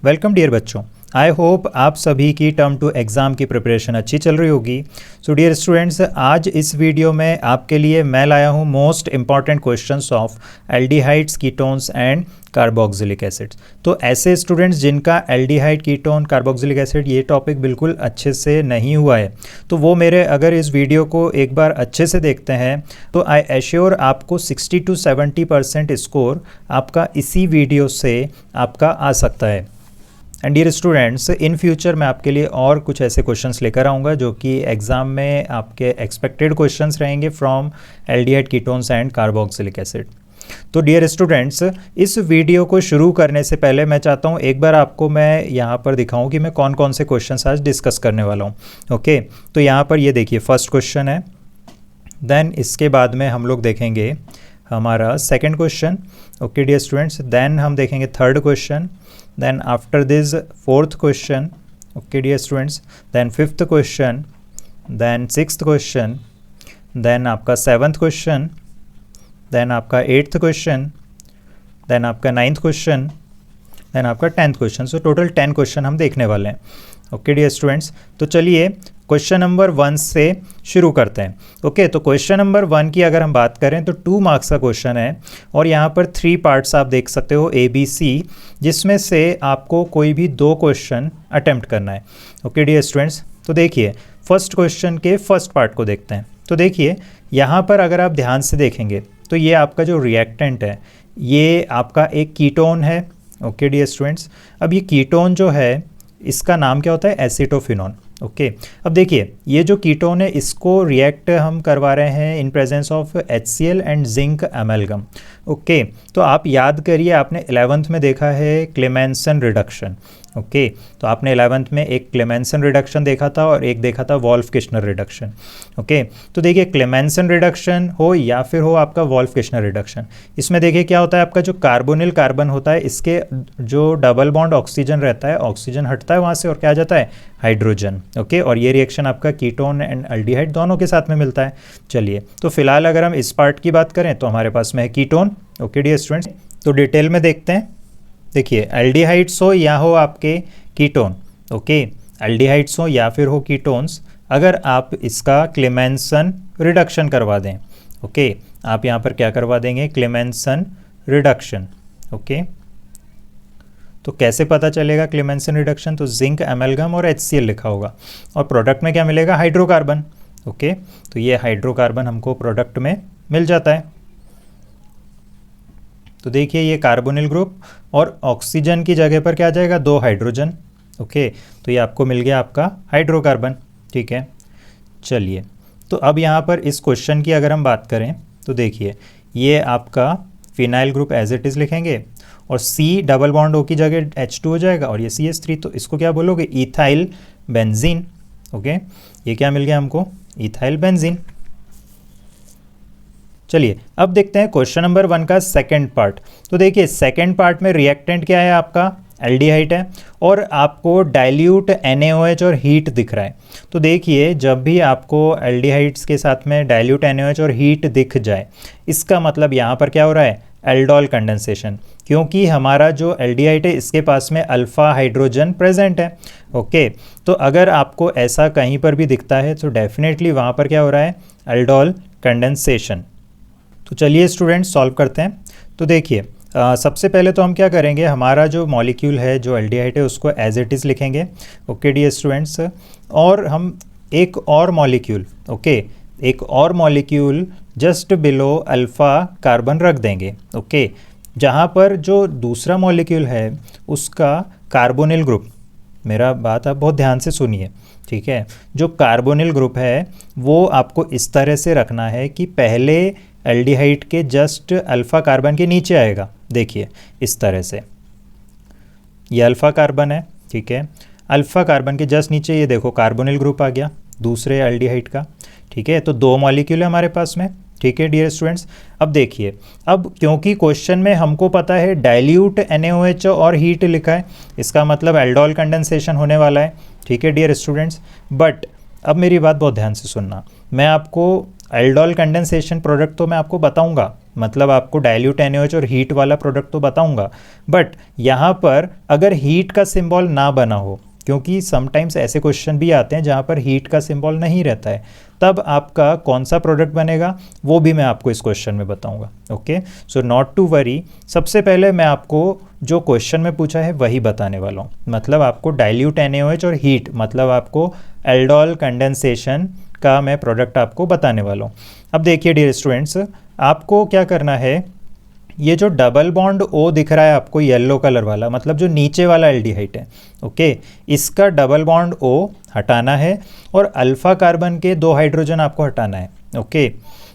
Welcome dear बच्चों, I hope आप सभी की टर्म टू एग्ज़ाम की प्रिपरेशन अच्छी चल रही होगी। सो डियर स्टूडेंट्स, आज इस वीडियो में आपके लिए मैं लाया हूँ most important questions of aldehydes, ketones and carboxylic acids. तो ऐसे स्टूडेंट्स जिनका एल्डिहाइड, कीटोन, कार्बोक्सिलिक एसिड ये टॉपिक बिल्कुल अच्छे से नहीं हुआ है, तो वो मेरे अगर इस वीडियो को एक बार अच्छे से देखते हैं तो आई एश्योर आपको 60 to 70% स्कोर आपका इसी वीडियो से आपका आ सकता है। And dear students, in future मैं आपके लिए और कुछ ऐसे क्वेश्चंस लेकर आऊँगा जो कि एग्ज़ाम में आपके एक्सपेक्टेड क्वेश्चंस रहेंगे from aldehyde, ketones and carboxylic acid. तो डियर स्टूडेंट्स, इस वीडियो को शुरू करने से पहले मैं चाहता हूँ एक बार आपको मैं यहाँ पर दिखाऊँ कि मैं कौन कौन से क्वेश्चंस आज डिस्कस करने वाला हूँ। ओके, तो यहाँ पर ये देखिए फर्स्ट क्वेश्चन है, देन इसके बाद में हम लोग देखेंगे हमारा second question. Okay dear students, then हम देखेंगे third question, then after this fourth question, okay dear students, then fifth question, then sixth question, then आपका seventh question, then आपका eighth question, then आपका ninth question, then आपका 10th question. So total 10 question हम देखने वाले हैं। Okay dear students, तो चलिए क्वेश्चन नंबर 1 से शुरू करते हैं। ओके, तो क्वेश्चन नंबर 1 की अगर हम बात करें तो 2 मार्क्स का क्वेश्चन है और यहाँ पर 3 पार्ट्स आप देख सकते हो ABC, जिसमें से आपको कोई भी 2 क्वेश्चन अटेम्प्ट करना है। ओके डियर स्टूडेंट्स, तो देखिए फर्स्ट क्वेश्चन के फर्स्ट पार्ट को देखते हैं। तो देखिए यहाँ पर अगर आप ध्यान से देखेंगे तो ये आपका जो रिएक्टेंट है ये आपका एक कीटोन है। ओके डियर स्टूडेंट्स, अब ये कीटोन जो है इसका नाम क्या होता है? एसीटोफिनोन। ओके, अब देखिए ये जो कीटोन है इसको रिएक्ट हम करवा रहे हैं in presence of HCl and zinc amalgam. Okay, तो आप याद करिए आपने 11th में देखा है क्लेमेंसन रिडक्शन। ओके, तो आपने 11th में एक क्लेमेंसन रिडक्शन देखा था और एक देखा था वोल्फ-किश्नर रिडक्शन। ओके, तो देखिए क्लेमेंसन रिडक्शन हो या फिर हो आपका वोल्फ-किश्नर रिडक्शन, इसमें देखिए क्या होता है, आपका जो कार्बोनिल कार्बन होता है इसके जो डबल बॉन्ड ऑक्सीजन रहता है, ऑक्सीजन हटता है वहाँ से और क्या आ जाता है? हाइड्रोजन। ओके, और ये रिएक्शन आपका कीटोन एंड एल्डिहाइड दोनों के साथ में मिलता है। चलिए, तो फिलहाल अगर हम इस पार्ट की बात करें तो हमारे पास में है कीटोन। ओके डियर स्टूडेंट्स, तो डिटेल में देखते हैं। देखिए एल्डिहाइड्स हो या हो आपके कीटोन, ओके, एल्डिहाइड्स हो या फिर हो कीटोन्स, अगर आप इसका क्लेमेंसन रिडक्शन करवा दें, ओके, आप यहाँ पर क्या करवा देंगे? Clemmensen reduction. ओके, तो कैसे पता चलेगा क्लेमेंसन रिडक्शन? तो जिंक एमेल्गम और HCl लिखा होगा और प्रोडक्ट में क्या मिलेगा? हाइड्रोकार्बन। ओके, तो ये हाइड्रोकार्बन हमको प्रोडक्ट में मिल जाता है। तो देखिए ये कार्बोनिल ग्रुप और ऑक्सीजन की जगह पर क्या आ जाएगा? 2 हाइड्रोजन। ओके, तो ये आपको मिल गया आपका हाइड्रोकार्बन। ठीक है, चलिए, तो अब यहाँ पर इस क्वेश्चन की अगर हम बात करें तो देखिए ये आपका phenyl group as it is लिखेंगे और C डबल बॉन्ड O की जगह H2 हो जाएगा और ये CH3, तो इसको क्या बोलोगे? Ethyl benzene. ओके, ये क्या मिल गया हमको? Ethyl benzene. चलिए अब देखते हैं क्वेश्चन नंबर 1 का सेकंड पार्ट। तो देखिए सेकंड पार्ट में रिएक्टेंट क्या है? आपका एल्डिहाइड है और आपको डाइल्यूट NaOH और हीट दिख रहा है। तो देखिए जब भी आपको एल्डिहाइड्स के साथ में डाइल्यूट NaOH और हीट दिख जाए, इसका मतलब यहाँ पर क्या हो रहा है? एल्डोल कंडेंसेशन, क्योंकि हमारा जो एल्डिहाइड है इसके पास में अल्फ़ा हाइड्रोजन प्रेजेंट है। ओके, तो अगर आपको ऐसा कहीं पर भी दिखता है तो डेफिनेटली वहाँ पर क्या हो रहा है? Aldol condensation. तो चलिए स्टूडेंट्स सॉल्व करते हैं। तो देखिए सबसे पहले तो हम क्या करेंगे, हमारा जो मॉलिक्यूल है जो एल्डिहाइड है उसको एज इट इज़ लिखेंगे। ओके डियर स्टूडेंट्स, और हम एक और मॉलिक्यूल, ओके, एक और molecule just below alpha carbon रख देंगे। ओके, जहाँ पर जो दूसरा मॉलिक्यूल है उसका कार्बोनिल ग्रुप, मेरा बात आप बहुत ध्यान से सुनिए, ठीक है, जो कार्बोनिल ग्रुप है वो आपको इस तरह से रखना है कि पहले एल्डिहाइड के जस्ट अल्फ़ा कार्बन के नीचे आएगा। देखिए इस तरह से ये अल्फ़ा कार्बन है, ठीक है, अल्फ़ा कार्बन के जस्ट नीचे ये देखो कार्बोनिल ग्रुप आ गया दूसरे एल्डिहाइड का। ठीक है, तो 2 मॉलिक्यूल है हमारे पास में। ठीक है डियर स्टूडेंट्स, अब देखिए, अब क्योंकि क्वेश्चन में हमको पता है डाइल्यूट NaOH और हीट लिखा है, इसका मतलब एल्डोल कंडेंसेशन होने वाला है। ठीक है डियर स्टूडेंट्स, बट अब मेरी बात बहुत ध्यान से सुनना, मैं आपको एल्डोल कंडेंसेशन प्रोडक्ट तो मैं आपको बताऊंगा, मतलब आपको डाइल्यूट NaOH और हीट वाला प्रोडक्ट तो बताऊंगा, बट यहाँ पर अगर हीट का सिंबल ना बना हो, क्योंकि समटाइम्स ऐसे क्वेश्चन भी आते हैं जहाँ पर हीट का सिंबल नहीं रहता है, तब आपका कौन सा प्रोडक्ट बनेगा वो भी मैं आपको इस क्वेश्चन में बताऊंगा। Okay, so not to worry, सबसे पहले मैं आपको जो क्वेश्चन में पूछा है वही बताने वाला हूँ। मतलब आपको डाइल्यूट NaOH और हीट, मतलब आपको एल्डोल कंडेंसेशन का मैं प्रोडक्ट आपको बताने वाला हूँ। अब देखिए डियर स्टूडेंट्स, आपको क्या करना है, ये जो डबल बॉन्ड O दिख रहा है आपको येलो कलर वाला, मतलब जो नीचे वाला एल्डिहाइड है, ओके, इसका डबल बॉन्ड O हटाना है और अल्फा कार्बन के 2 हाइड्रोजन आपको हटाना है। ओके,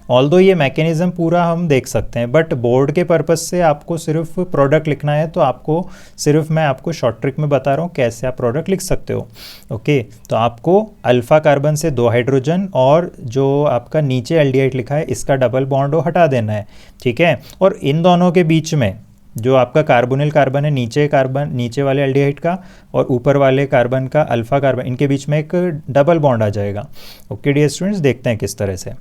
ऑल्दो ये मैकेनिज्म पूरा हम देख सकते हैं, बट बोर्ड के पर्पस से आपको सिर्फ प्रोडक्ट लिखना है, तो आपको सिर्फ मैं आपको शॉर्ट ट्रिक में बता रहा हूँ कैसे आप प्रोडक्ट लिख सकते हो। ओके, तो आपको अल्फा कार्बन से 2 हाइड्रोजन और जो आपका नीचे एल्डिहाइड लिखा है इसका डबल बॉन्ड O हटा देना है, ठीक है। और इन दोनों के बीच में जो आपका कार्बोनिल कार्बन है, नीचे वाले एल्डिहाइड का और ऊपर वाले कार्बन का अल्फा कार्बन, इनके बीच में एक डबल बॉन्ड आ जाएगा। ओके डियर स्टूडेंट्स, देखते हैं किस तरह से।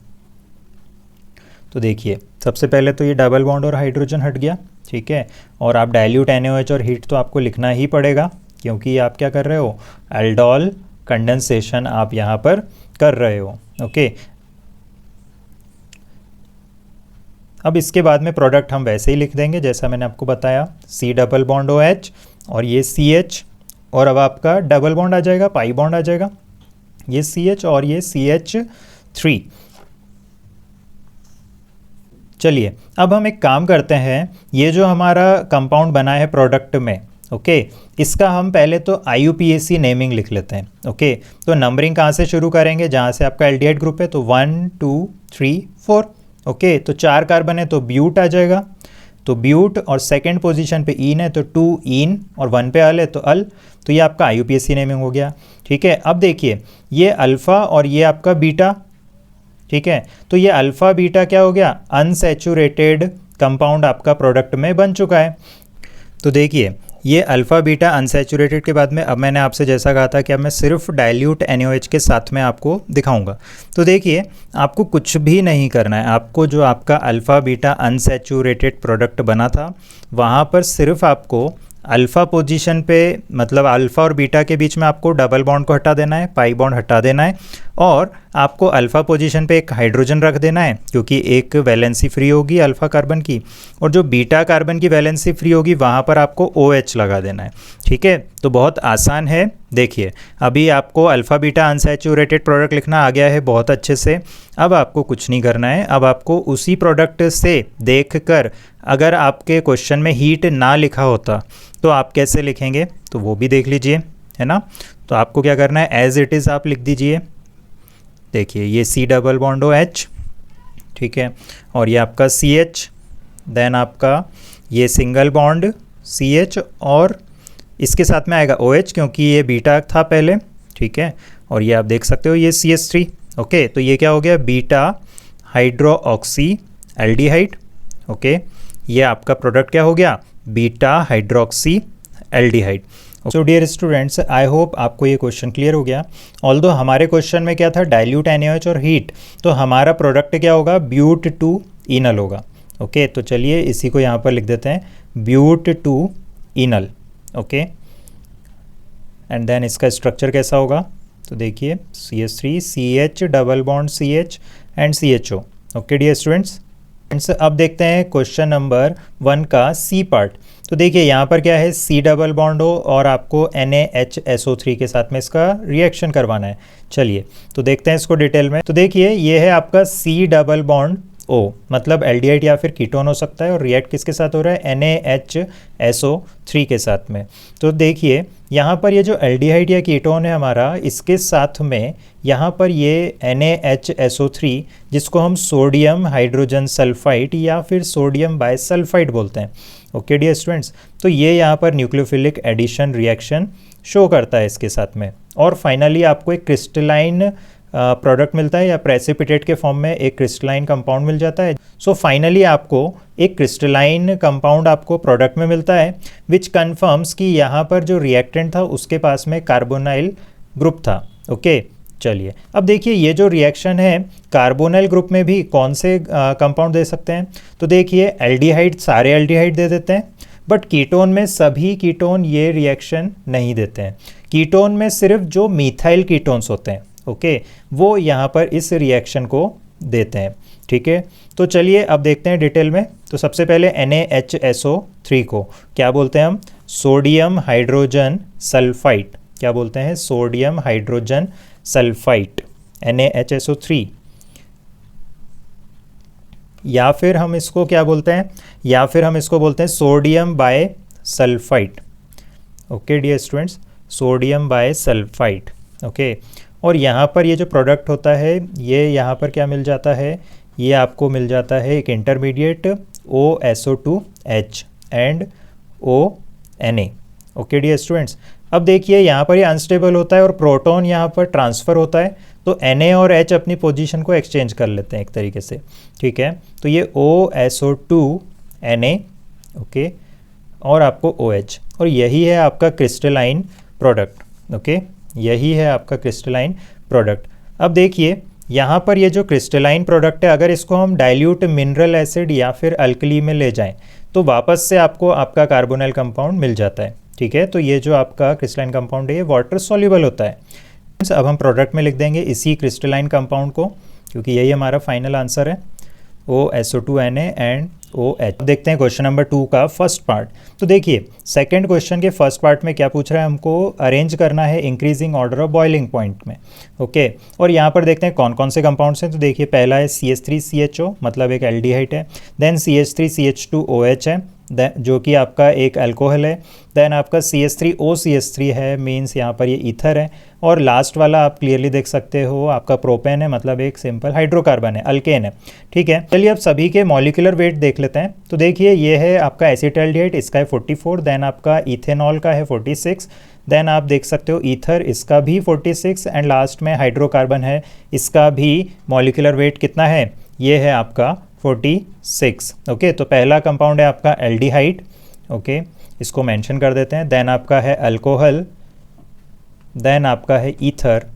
तो देखिए, सबसे पहले तो ये डबल बॉन्ड और हाइड्रोजन हट गया, ठीक है। और आप डाइल्यूट NaOH और हीट तो आपको लिखना ही पड़ेगा, क्योंकि आप क्या कर रहे हो, एल्डोल कंडेंसेशन आप यहाँ पर कर रहे हो। ओके, अब इसके बाद में प्रोडक्ट हम वैसे ही लिख देंगे जैसा मैंने आपको बताया, C डबल बॉन्ड OH और ये CH, और अब आपका डबल बॉन्ड आ जाएगा, पाई बॉन्ड आ जाएगा, ये CH और ये CH3। चलिए अब हम एक काम करते हैं, ये जो हमारा कंपाउंड बना है प्रोडक्ट में, ओके, इसका हम पहले तो IUPAC नेमिंग लिख लेते हैं। ओके, तो नंबरिंग कहाँ से शुरू करेंगे, जहाँ से आपका एल्डिहाइड ग्रुप है, तो 1 2 3 4। ओके, तो 4 कार्बन है तो ब्यूट आ जाएगा, तो ब्यूट, और सेकंड पोजीशन पे ईन है तो 2 ईन, और 1 पे अल है तो अल, तो ये आपका IUPAC नेमिंग हो गया, ठीक है। अब देखिए ये अल्फ़ा और ये आपका बीटा, ठीक है, तो ये अल्फ़ा बीटा क्या हो गया, अनसैचुरेटेड कंपाउंड आपका प्रोडक्ट में बन चुका है। तो देखिए ये अल्फ़ा बीटा अनसैचुरेटेड के बाद में अब मैंने आपसे जैसा कहा था कि अब मैं सिर्फ डाइल्यूट NaOH के साथ में आपको दिखाऊंगा। तो देखिए आपको कुछ भी नहीं करना है, आपको जो आपका अल्फ़ा बीटा अनसैचुरेटेड प्रोडक्ट बना था वहाँ पर सिर्फ आपको अल्फ़ा पोजीशन पे, मतलब अल्फ़ा और बीटा के बीच में आपको डबल बॉन्ड को हटा देना है, पाई बॉन्ड हटा देना है, और आपको अल्फ़ा पोजीशन पे एक हाइड्रोजन रख देना है, क्योंकि एक वैलेंसी फ्री होगी अल्फ़ा कार्बन की, और जो बीटा कार्बन की वैलेंसी फ्री होगी वहाँ पर आपको OH लगा देना है, ठीक है। तो बहुत आसान है। देखिए अभी आपको अल्फ़ा बीटा अनसैचुरेटेड प्रोडक्ट लिखना आ गया है बहुत अच्छे से। अब आपको कुछ नहीं करना है, अब आपको उसी प्रोडक्ट से देखकर, अगर आपके क्वेश्चन में हीट ना लिखा होता तो आप कैसे लिखेंगे तो वो भी देख लीजिए, है ना। तो आपको क्या करना है, एज इट इज़ आप लिख दीजिए। देखिए ये C डबल बॉन्ड OH, ठीक है, और ये आपका CH, देन आपका ये सिंगल बॉन्ड CH, और इसके साथ में आएगा OH क्योंकि ये बीटा था पहले, ठीक है, और ये आप देख सकते हो ये CH3। ओके, तो ये क्या हो गया, बीटा हाइड्रोक्सी एल्डिहाइड। ओके, ये आपका प्रोडक्ट क्या हो गया, beta hydroxy aldehyde. So dear students, I hope आपको ये क्वेश्चन क्लियर हो गया। ऑल्दो हमारे क्वेश्चन में क्या था, डाइल्यूट NaOH और हीट, तो हमारा प्रोडक्ट क्या होगा, ब्यूट 2 इनल होगा। ओके, तो चलिए इसी को यहाँ पर लिख देते हैं, but 2 enal. Okay, and then इसका स्ट्रक्चर कैसा होगा, तो देखिए CH3 CH double bond CH and CHO। Okay dear students, अब देखते हैं क्वेश्चन नंबर 1 का C पार्ट। तो देखिए यहाँ पर क्या है, C डबल बॉन्ड हो और आपको NaHSO3 के साथ में इसका रिएक्शन करवाना है। चलिए तो देखते हैं इसको डिटेल में। तो देखिए ये है आपका C डबल बॉन्ड O, मतलब एल्डिहाइड या फिर कीटोन हो सकता है, और रिएक्ट किसके साथ हो रहा है, NaHSO3 के साथ में। तो देखिए यहाँ पर ये जो एल्डिहाइड या कीटोन है हमारा, इसके साथ में यहाँ पर ये NaHSO3 जिसको हम सोडियम हाइड्रोजन सल्फाइड या फिर सोडियम बाइसल्फाइड बोलते हैं। ओके डियर स्टूडेंट्स, तो ये यहाँ पर न्यूक्लियोफिलिक एडिशन रिएक्शन शो करता है इसके साथ में, और फाइनली आपको एक क्रिस्टलाइन प्रोडक्ट मिलता है, या प्रेसिपिटेट के फॉर्म में एक क्रिस्टलाइन कंपाउंड मिल जाता है। सो फाइनली आपको एक क्रिस्टलाइन कंपाउंड आपको प्रोडक्ट में मिलता है, विच कन्फर्म्स कि यहाँ पर जो रिएक्टेंट था उसके पास में कार्बोनाइल ग्रुप था। ओके, चलिए अब देखिए ये जो रिएक्शन है कार्बोनिल ग्रुप में भी कौन से कंपाउंड दे सकते हैं। तो देखिए एल्डिहाइड, सारे एल्डिहाइड दे देते हैं, बट कीटोन में सभी कीटोन ये रिएक्शन नहीं देते हैं। कीटोन में सिर्फ जो मीथाइल कीटोन्स होते हैं, ओके, वो यहाँ पर इस रिएक्शन को देते हैं। ठीक है, तो चलिए अब देखते हैं डिटेल में। तो सबसे पहले NaHSO3 को क्या बोलते हैं हम? Sodium hydrogen sulphide. क्या बोलते हैं? Sodium hydrogen sulphide, NaHSO3। या फिर हम इसको क्या बोलते हैं? या फिर हम इसको बोलते हैं sodium bi sulphide. Okay dear students, sodium bi sulphide. Okay, और यहाँ पर ये जो प्रोडक्ट होता है ये यहाँ पर क्या मिल जाता है? ये आपको मिल जाता है एक intermediate OSO2H and ONA। Okay dear students, अब देखिए यहाँ पर ये अनस्टेबल होता है और प्रोटॉन यहाँ पर ट्रांसफ़र होता है, तो Na और H अपनी पोजीशन को एक्सचेंज कर लेते हैं एक तरीके से। ठीक है, तो ये OSO2Na, ओके, और आपको OH, और यही है आपका क्रिस्टलाइन प्रोडक्ट। ओके, यही है आपका क्रिस्टलाइन प्रोडक्ट। अब देखिए यहाँ पर ये जो क्रिस्टलाइन प्रोडक्ट है, अगर इसको हम डाइल्यूट मिनरल एसिड या फिर अल्कली में ले जाएं तो वापस से आपको आपका कार्बोनिल कंपाउंड मिल जाता है। ठीक है, तो ये जो आपका क्रिस्टलाइन कंपाउंड है ये वाटर सॉल्युबल होता है। अब हम प्रोडक्ट में लिख देंगे इसी क्रिस्टलाइन कंपाउंड को, क्योंकि यही हमारा फाइनल आंसर है, OSO2Na एंड OH। देखते हैं क्वेश्चन नंबर 2 का फर्स्ट पार्ट। तो देखिए सेकंड क्वेश्चन के फर्स्ट पार्ट में क्या पूछ रहा है, हमको अरेंज करना है increasing order of boiling point में। ओके, और यहाँ पर देखते हैं कौन कौन से कंपाउंड्स हैं। तो देखिए पहला है CH3CHO, मतलब एक एल्डिहाइड है। देन CH3CH2OH है, जो कि आपका एक अल्कोहल है। देन आपका CH3OCH3 है, मीन्स यहाँ पर ये ईथर है। और लास्ट वाला आप क्लियरली देख सकते हो आपका प्रोपेन है, मतलब एक सिंपल हाइड्रोकार्बन है, अल्केन है। ठीक है, चलिए अब सभी के मॉलिक्यूलर वेट देख लेते हैं। तो देखिए ये है आपका एसिटाल्डिहाइड, इसका है 44। देन आपका इथेनॉल का है 46। देन आप देख सकते हो ईथर, इसका भी 46। एंड लास्ट में हाइड्रोकार्बन है, इसका भी मॉलिक्यूलर वेट कितना है? ये है आपका 46। ओके, तो पहला कंपाउंड है आपका एल्डिहाइड। ओके, इसको मेंशन कर देते हैं। देन आपका है अल्कोहल, देन आपका है ईथर,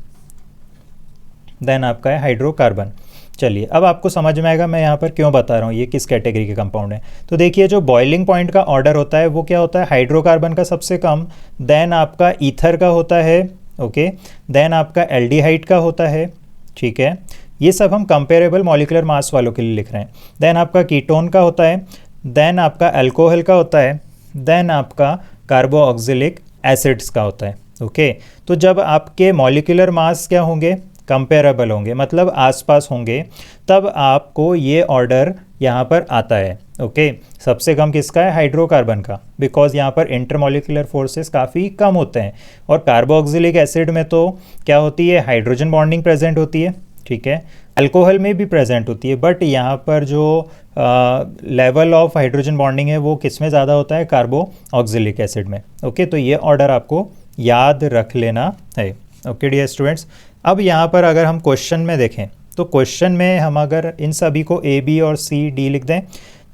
देन आपका है हाइड्रोकार्बन। चलिए अब आपको समझ में आएगा मैं यहाँ पर क्यों बता रहा हूँ ये किस कैटेगरी के कंपाउंड है। तो देखिए जो बॉइलिंग पॉइंट का ऑर्डर होता है वो क्या होता है? हाइड्रोकार्बन का सबसे कम, देन आपका ईथर का होता है, ओके, देन आपका एल्डिहाइड का होता है। ठीक है, ये सब हम कंपेरेबल मॉलिक्यूलर मास वालों के लिए लिख रहे हैं। देन आपका कीटोन का होता है, देन आपका अल्कोहल का होता है, देन आपका कार्बोऑक्सिलिक एसिड्स का होता है। ओके, तो जब आपके मॉलिक्यूलर मास क्या होंगे? कंपेरेबल होंगे, मतलब आसपास होंगे, तब आपको ये ऑर्डर यहाँ पर आता है। ओके, सबसे कम किसका है? हाइड्रोकार्बन का, बिकॉज यहाँ पर इंटरमॉलिक्यूलर फोर्सेस काफ़ी कम होते हैं। और कार्बोऑक्सिलिक एसिड में तो क्या होती है? हाइड्रोजन बॉन्डिंग प्रेजेंट होती है। ठीक है, अल्कोहल में भी प्रेजेंट होती है, बट यहाँ पर जो लेवल ऑफ हाइड्रोजन बॉन्डिंग है वो किस में ज़्यादा होता है? कार्बोऑक्सिलिक एसिड में। ओके, तो ये ऑर्डर आपको याद रख लेना है। ओके डियर स्टूडेंट्स, अब यहाँ पर अगर हम क्वेश्चन में देखें तो क्वेश्चन में हम अगर इन सभी को A, B और C, D लिख दें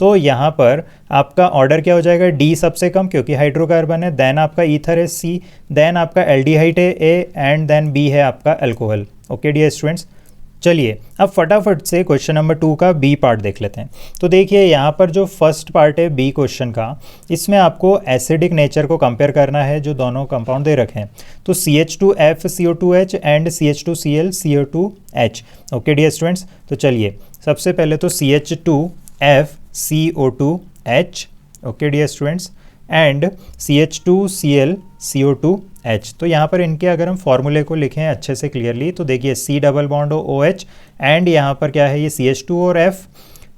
तो यहाँ पर आपका ऑर्डर क्या हो जाएगा? D सबसे कम, क्योंकि हाइड्रोकार्बन है। देन आपका ईथर है C, देन आपका एल्डिहाइड है A, एंड देन B है आपका अल्कोहल। ओके डियर स्टूडेंट्स, चलिए अब फटाफट से क्वेश्चन नंबर 2 का बी पार्ट देख लेते हैं। तो देखिए यहाँ पर जो फर्स्ट पार्ट है बी क्वेश्चन का, इसमें आपको एसिडिक नेचर को कंपेयर करना है जो दोनों कंपाउंड दे रखे हैं। तो CH2FCO2H and CH2Cl CO2H। Okay dear students, तो चलिए सबसे पहले तो CH2FCO2H, okay dear students, and CH2Cl CO2H। तो यहाँ पर इनके अगर हम फॉर्मूले को लिखें अच्छे से क्लियरली तो देखिए C double bond OH and यहाँ पर क्या है? ये CH2 और F,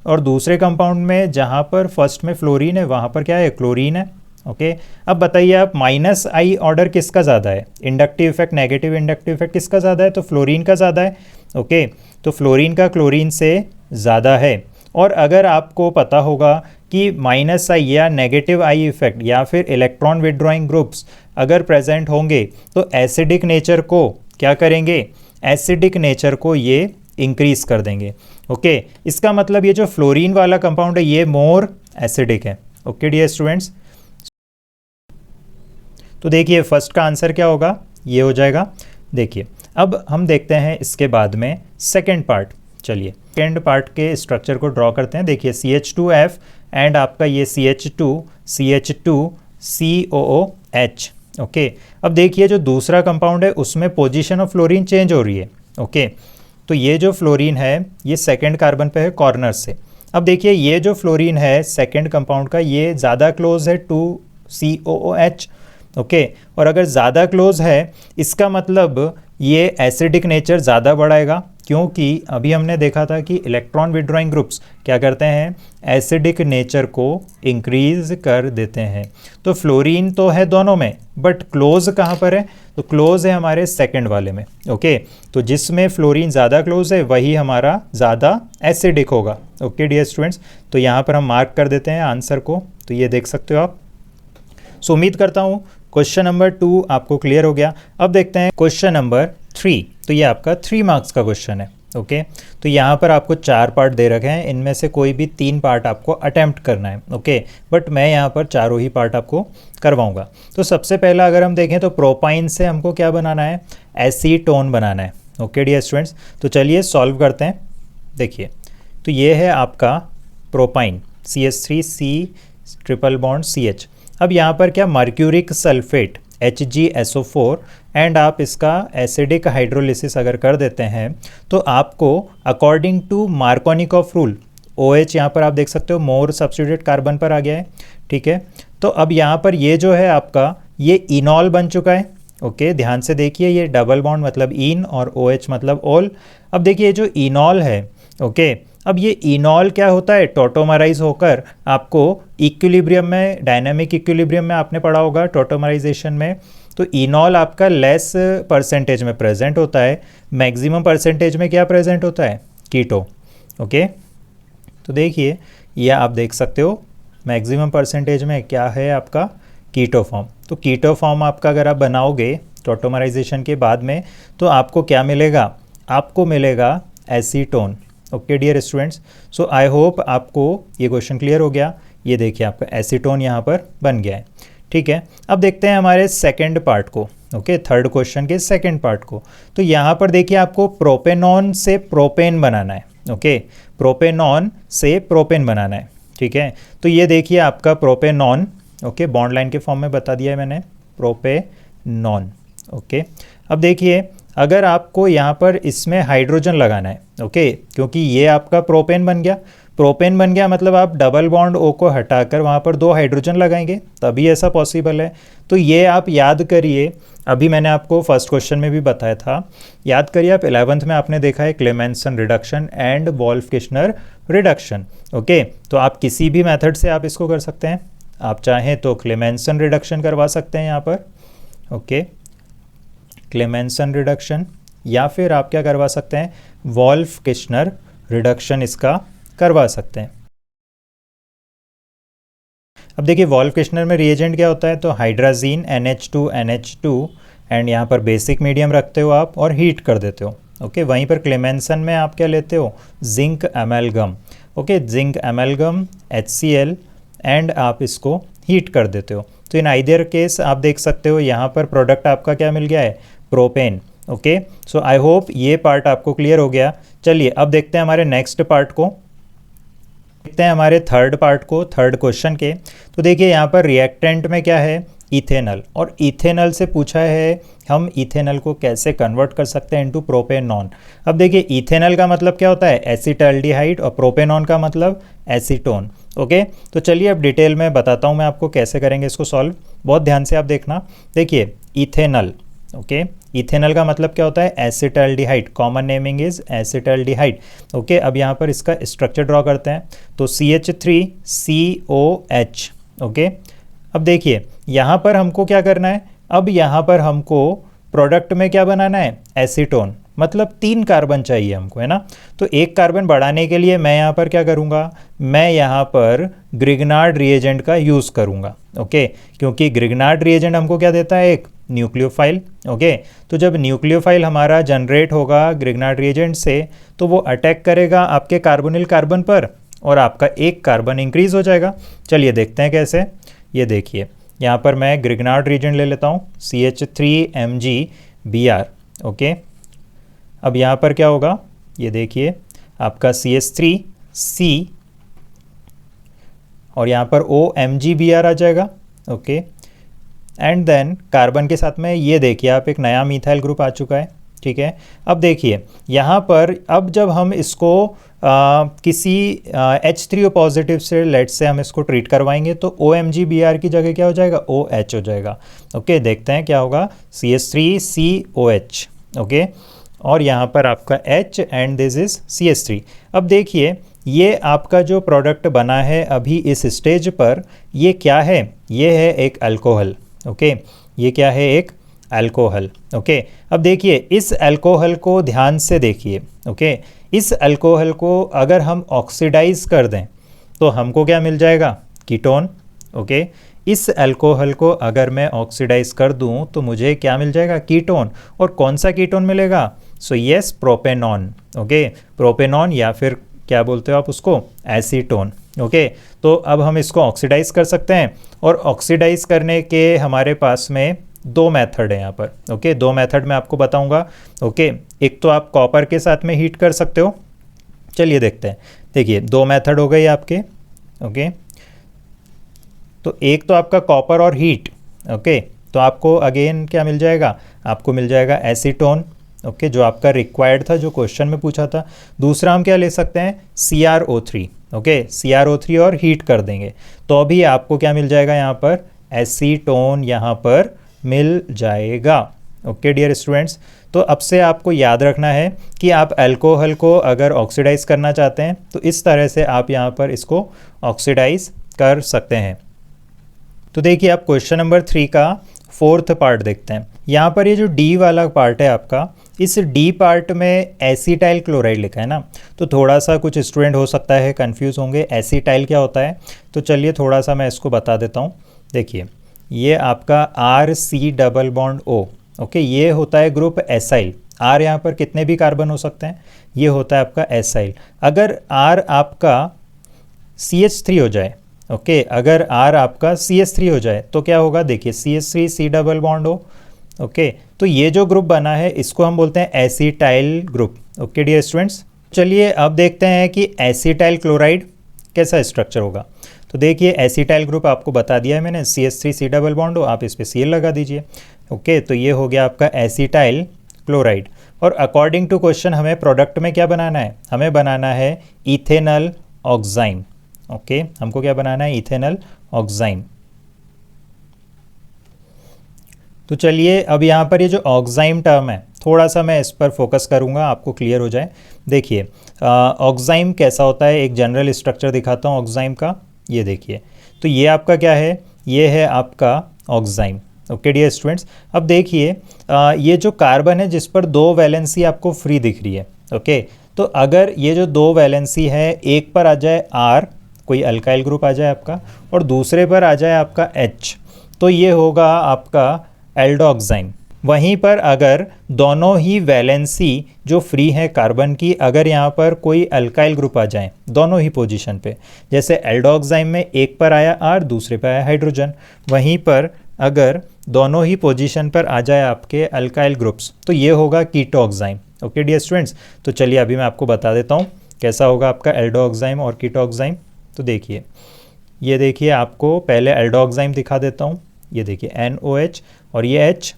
और दूसरे कंपाउंड में जहाँ पर फर्स्ट में फ्लोरीन है वहाँ पर क्या है? क्लोरीन है। ओके, अब बताइए आप -I ऑर्डर किसका ज़्यादा है? Inductive effect, negative inductive effect किसका ज़्यादा है? तो फ्लोरीन का ज़्यादा है। ओके, तो फ्लोरीन का क्लोरीन से ज़्यादा है। और अगर आपको पता होगा कि -I या नेगेटिव I इफेक्ट या फिर इलेक्ट्रॉन विड्रॉइंग ग्रुप्स अगर प्रेजेंट होंगे तो एसिडिक नेचर को क्या करेंगे? एसिडिक नेचर को ये इंक्रीज कर देंगे। ओके, इसका मतलब ये जो फ्लोरीन वाला कंपाउंड है ये मोर एसिडिक है। ओके डियर स्टूडेंट्स, तो देखिए फर्स्ट का आंसर क्या होगा? ये हो जाएगा। देखिए अब हम देखते हैं इसके बाद में सेकेंड पार्ट। चलिए सेकेंड पार्ट के स्ट्रक्चर को ड्रॉ करते हैं। देखिए CH2F एंड आपका ये CH2COOH। ओके, अब देखिए जो दूसरा कंपाउंड है उसमें पोजीशन ऑफ फ्लोरीन चेंज हो रही है। ओके, तो ये जो फ्लोरीन है ये सेकेंड कार्बन पे है कॉर्नर से। अब देखिए ये जो फ्लोरीन है सेकेंड कंपाउंड का ये ज़्यादा क्लोज है टू COOH। ओके, और अगर ज़्यादा क्लोज है इसका मतलब ये एसिडिक नेचर ज़्यादा बढ़ाएगा, क्योंकि अभी हमने देखा था कि इलेक्ट्रॉन विड्रॉइंग ग्रुप्स क्या करते हैं, एसिडिक नेचर को इंक्रीज कर देते हैं। तो फ्लोरीन तो है दोनों में, बट क्लोज कहाँ पर है, तो क्लोज है हमारे सेकंड वाले में। ओके, तो जिसमें फ्लोरीन ज़्यादा क्लोज है वही हमारा ज़्यादा एसिडिक होगा। ओके डियर स्टूडेंट्स, तो यहाँ पर हम मार्क कर देते हैं आंसर को, तो ये देख सकते हो आप। सो उम्मीद करता हूँ क्वेश्चन नंबर 2 आपको क्लियर हो गया। अब देखते हैं क्वेश्चन नंबर 3। तो ये आपका 3 मार्क्स का क्वेश्चन है। ओके, तो यहाँ पर आपको 4 पार्ट दे रखे हैं, इनमें से कोई भी 3 पार्ट आपको अटेम्प्ट करना है। ओके, बट मैं यहाँ पर चारों ही पार्ट आपको करवाऊँगा। तो सबसे पहला अगर हम देखें तो प्रोपाइन से हमको क्या बनाना है, एसीटोन बनाना है। ओके डियर स्टूडेंट्स, तो चलिए सॉल्व करते हैं। देखिए तो ये है आपका propyne CH3C triple bond CH। अब यहाँ पर क्या मर्क्यूरिक सल्फेट HgSO4 एंड आप इसका एसिडिक हाइड्रोलिसिस अगर कर देते हैं तो आपको according to Markovnikov rule OH यहाँ पर आप देख सकते हो मोर सब्स्टिट्यूटेड कार्बन पर आ गया है। ठीक है, तो अब यहाँ पर ये जो है आपका ये इनॉल बन चुका है। ओके, ध्यान से देखिए ये डबल बॉन्ड मतलब इन और OH मतलब ऑल। अब देखिए जो इनॉल है, ओके, अब ये इनॉल क्या होता है, टोटोमराइज होकर आपको इक्विलिब्रियम में, डायनामिक इक्विलिब्रियम में आपने पढ़ा होगा टोटोमराइजेशन में, तो इनॉल आपका लेस परसेंटेज में प्रेजेंट होता है, मैक्सिमम परसेंटेज में क्या प्रेजेंट होता है, कीटो। ओके, तो देखिए ये आप देख सकते हो मैक्सिमम परसेंटेज में क्या है आपका कीटो फॉर्म। तो कीटो फॉर्म आपका अगर आप बनाओगे टोटोमराइजेशन के बाद में तो आपको क्या मिलेगा, आपको मिलेगा acetone. Okay dear students, so I hope आपको ये क्वेश्चन क्लियर हो गया। ये देखिए आपका एसीटोन यहाँ पर बन गया है। ठीक है, अब देखते हैं हमारे सेकंड पार्ट को। ओके, थर्ड क्वेश्चन के सेकंड पार्ट को। तो यहाँ पर देखिए आपको प्रोपेनॉन से प्रोपेन बनाना है। ओके, प्रोपेनॉन से प्रोपेन बनाना है। ठीक है, तो ये देखिए आपका प्रोपेनॉन, ओके, बॉन्ड लाइन के फॉर्म में बता दिया है मैंने, प्रोपेनॉन। ओके, अब देखिए अगर आपको यहाँ पर इसमें हाइड्रोजन लगाना है, ओके, क्योंकि ये आपका प्रोपेन बन गया, प्रोपेन बन गया मतलब आप डबल बॉन्ड O को हटाकर वहाँ पर 2 हाइड्रोजन लगाएंगे तभी ऐसा पॉसिबल है। तो ये आप याद करिए, अभी मैंने आपको फर्स्ट क्वेश्चन में भी बताया था, याद करिए आप 11th में आपने देखा है Clemmensen reduction and Wolff-Kishner reduction. Okay, तो आप किसी भी मेथड से आप इसको कर सकते हैं, आप चाहें तो क्लेमेंसन रिडक्शन करवा सकते हैं यहाँ पर। ओके, क्लेमेंसन रिडक्शन, या फिर आप क्या करवा सकते हैं, वोल्फ-किश्नर रिडक्शन इसका करवा सकते हैं। अब देखिए वोल्फ-किश्नर में रिएजेंट क्या होता है, तो हाइड्राजीन NH2 एंड यहाँ पर बेसिक मीडियम रखते हो आप और हीट कर देते हो। ओके, वहीं पर क्लेमेंसन में आप क्या लेते हो, zinc एमेलगम। Okay, zinc एमेलगम HCl and आप इसको हीट कर देते हो। तो इन आइदर केस आप देख सकते हो यहाँ पर प्रोडक्ट आपका क्या मिल गया है, propane. Okay, so I hope ये पार्ट आपको क्लियर हो गया। चलिए अब देखते हैं हमारे नेक्स्ट पार्ट को, देखते हैं हमारे थर्ड पार्ट को, थर्ड क्वेश्चन के। तो देखिए यहाँ पर रिएक्टेंट में क्या है, इथेनॉल, और इथेनॉल से पूछा है हम इथेनॉल को कैसे कन्वर्ट कर सकते हैं इनटू प्रोपेनॉन। अब देखिए इथेनॉल का मतलब क्या होता है, एसिटाल्डिहाइड, और प्रोपेनॉन का मतलब एसीटोन। ओके, तो चलिए अब डिटेल में बताता हूँ मैं आपको कैसे करेंगे इसको सॉल्व, बहुत ध्यान से आप देखना। देखिए इथेनॉल, ओके, इथेनॉल का मतलब क्या होता है, acetaldehyde, common naming is acetaldehyde. Okay, अब यहाँ पर इसका स्ट्रक्चर ड्रॉ करते हैं, तो CH3COH। ओके, अब देखिए यहाँ पर हमको क्या करना है, अब यहाँ पर हमको प्रोडक्ट में क्या बनाना है, एसीटोन, मतलब 3 कार्बन चाहिए हमको, है ना। तो 1 कार्बन बढ़ाने के लिए मैं यहाँ पर क्या करूँगा, मैं यहाँ पर ग्रिग्नार्ड रिएजेंट का यूज़ करूँगा। ओके, क्योंकि ग्रिग्नार्ड रिएजेंट हमको क्या देता है, एक न्यूक्लियोफाइल। ओके, तो जब न्यूक्लियोफाइल हमारा जनरेट होगा ग्रिग्नार्ड रिएजेंट से तो वो अटैक करेगा आपके कार्बोनिल कार्बन पर और आपका 1 कार्बन इंक्रीज हो जाएगा। चलिए देखते हैं कैसे। ये देखिए यहाँ पर मैं ग्रिग्नार्ड रिएजेंट ले लेता हूँ, CH3MgBr। ओके, अब यहाँ पर क्या होगा, ये देखिए आपका CH3C और यहाँ पर OMgBr आ जाएगा। ओके, एंड देन कार्बन के साथ में ये देखिए आप एक नया मिथाइल ग्रुप आ चुका है। ठीक है, अब देखिए यहाँ पर अब जब हम इसको किसी H3O पॉजिटिव से लेट से हम इसको ट्रीट करवाएंगे तो OMgBr की जगह क्या हो जाएगा, OH हो जाएगा। ओके, देखते हैं क्या होगा, CH3COH। ओके, और यहाँ पर आपका H and this is CH3। अब देखिए ये आपका जो प्रोडक्ट बना है अभी इस स्टेज पर, ये क्या है, ये है एक अल्कोहल। ओके, ये क्या है, एक अल्कोहल। ओके, अब देखिए इस अल्कोहल को ध्यान से देखिए। ओके, इस अल्कोहल को अगर हम ऑक्सीडाइज कर दें तो हमको क्या मिल जाएगा, कीटोन। ओके, इस अल्कोहल को अगर मैं ऑक्सीडाइज कर दूं तो मुझे क्या मिल जाएगा, कीटोन। और कौन सा कीटोन मिलेगा, so yes, propanone. Okay, propanone या फिर क्या बोलते हो आप उसको, एसीटोन। ओके, तो अब हम इसको ऑक्सीडाइज कर सकते हैं और ऑक्सीडाइज करने के हमारे पास में दो मेथड है यहाँ पर। ओके, दो मेथड मैं आपको बताऊंगा। ओके, एक तो आप कॉपर के साथ में हीट कर सकते हो। चलिए देखते हैं। देखिए दो मेथड हो गए आपके। ओके, तो एक तो आपका कॉपर और हीट। ओके, तो आपको अगेन क्या मिल जाएगा, आपको मिल जाएगा एसीटोन। ओके, जो आपका रिक्वायर्ड था, जो क्वेश्चन में पूछा था। दूसरा हम क्या ले सकते हैं, CrO3। ओके, CrO3 और हीट कर देंगे तो अभी आपको क्या मिल जाएगा, यहाँ पर एसीटोन यहाँ पर मिल जाएगा। ओके डियर स्टूडेंट्स, तो अब से आपको याद रखना है कि आप अल्कोहल को अगर ऑक्सीडाइज करना चाहते हैं तो इस तरह से आप यहाँ पर इसको ऑक्सीडाइज कर सकते हैं। तो देखिए आप क्वेश्चन नंबर 3 का फोर्थ पार्ट देखते हैं। यहाँ पर ये जो डी वाला पार्ट है आपका, इस डी पार्ट में एसिटाइल क्लोराइड लिखा है ना, तो थोड़ा सा कुछ स्टूडेंट हो सकता है कंफ्यूज होंगे, एसिटाइल क्या होता है। तो चलिए थोड़ा सा मैं इसको बता देता हूँ। देखिए ये आपका RC double bond O। Okay, ये होता है ग्रुप एसाइल। R यहाँ पर कितने भी कार्बन हो सकते हैं, ये होता है आपका एसाइल। अगर R आपका CH3 हो जाए, ओके, अगर R आपका CH3 हो जाए तो क्या होगा, देखिए CH3C double bond O। Okay, तो ये जो ग्रुप बना है इसको हम बोलते हैं acetyl group. Okay dear students, चलिए अब देखते हैं कि एसिटाइल क्लोराइड कैसा स्ट्रक्चर होगा। तो देखिए एसिटाइल ग्रुप आपको बता दिया है मैंने, CH3C डबल बॉन्ड हो, आप इस पर Cl लगा दीजिए। ओके, तो ये हो गया आपका एसिटाइल क्लोराइड। और अकॉर्डिंग टू क्वेश्चन हमें प्रोडक्ट में क्या बनाना है, हमें बनाना है इथेनल ऑक्साइम। ओके, हमको क्या बनाना है, इथेनल ऑक्साइम। तो चलिए अब यहाँ पर ये जो ऑक्साइम टर्म है थोड़ा सा मैं इस पर फोकस करूँगा, आपको क्लियर हो जाए। देखिए ऑक्साइम कैसा होता है, एक जनरल स्ट्रक्चर दिखाता हूँ ऑक्साइम का। ये देखिए, तो ये आपका क्या है, ये है आपका ऑक्साइम। ओके डियर स्टूडेंट्स, अब देखिए ये जो कार्बन है जिस पर दो वैलेंसी आपको फ्री दिख रही है। ओके, तो अगर ये जो दो वैलेंसी है, एक पर आ जाए R, कोई अल्काइल ग्रुप आ जाए आपका, और दूसरे पर आ जाए आपका H, तो ये होगा आपका एल्डोक्साइम। वहीं पर अगर दोनों ही वैलेंसी जो फ्री है कार्बन की, अगर यहाँ पर कोई अल्काइल ग्रुप आ जाए दोनों ही पोजीशन पे, जैसे एल्डोक्साइम में एक पर आया R, दूसरे पर आया हाइड्रोजन, वहीं पर अगर दोनों ही पोजीशन पर आ जाए आपके अल्काइल ग्रुप्स तो ये होगा कीटोक्साइम। ओके डियर स्टूडेंट्स, तो चलिए अभी मैं आपको बता देता हूँ कैसा होगा आपका एल्डोक्साइम और कीटोक्साइम। तो देखिए, ये देखिए आपको पहले एल्डोक्साइम दिखा देता हूँ। ये देखिए NOH और ये H,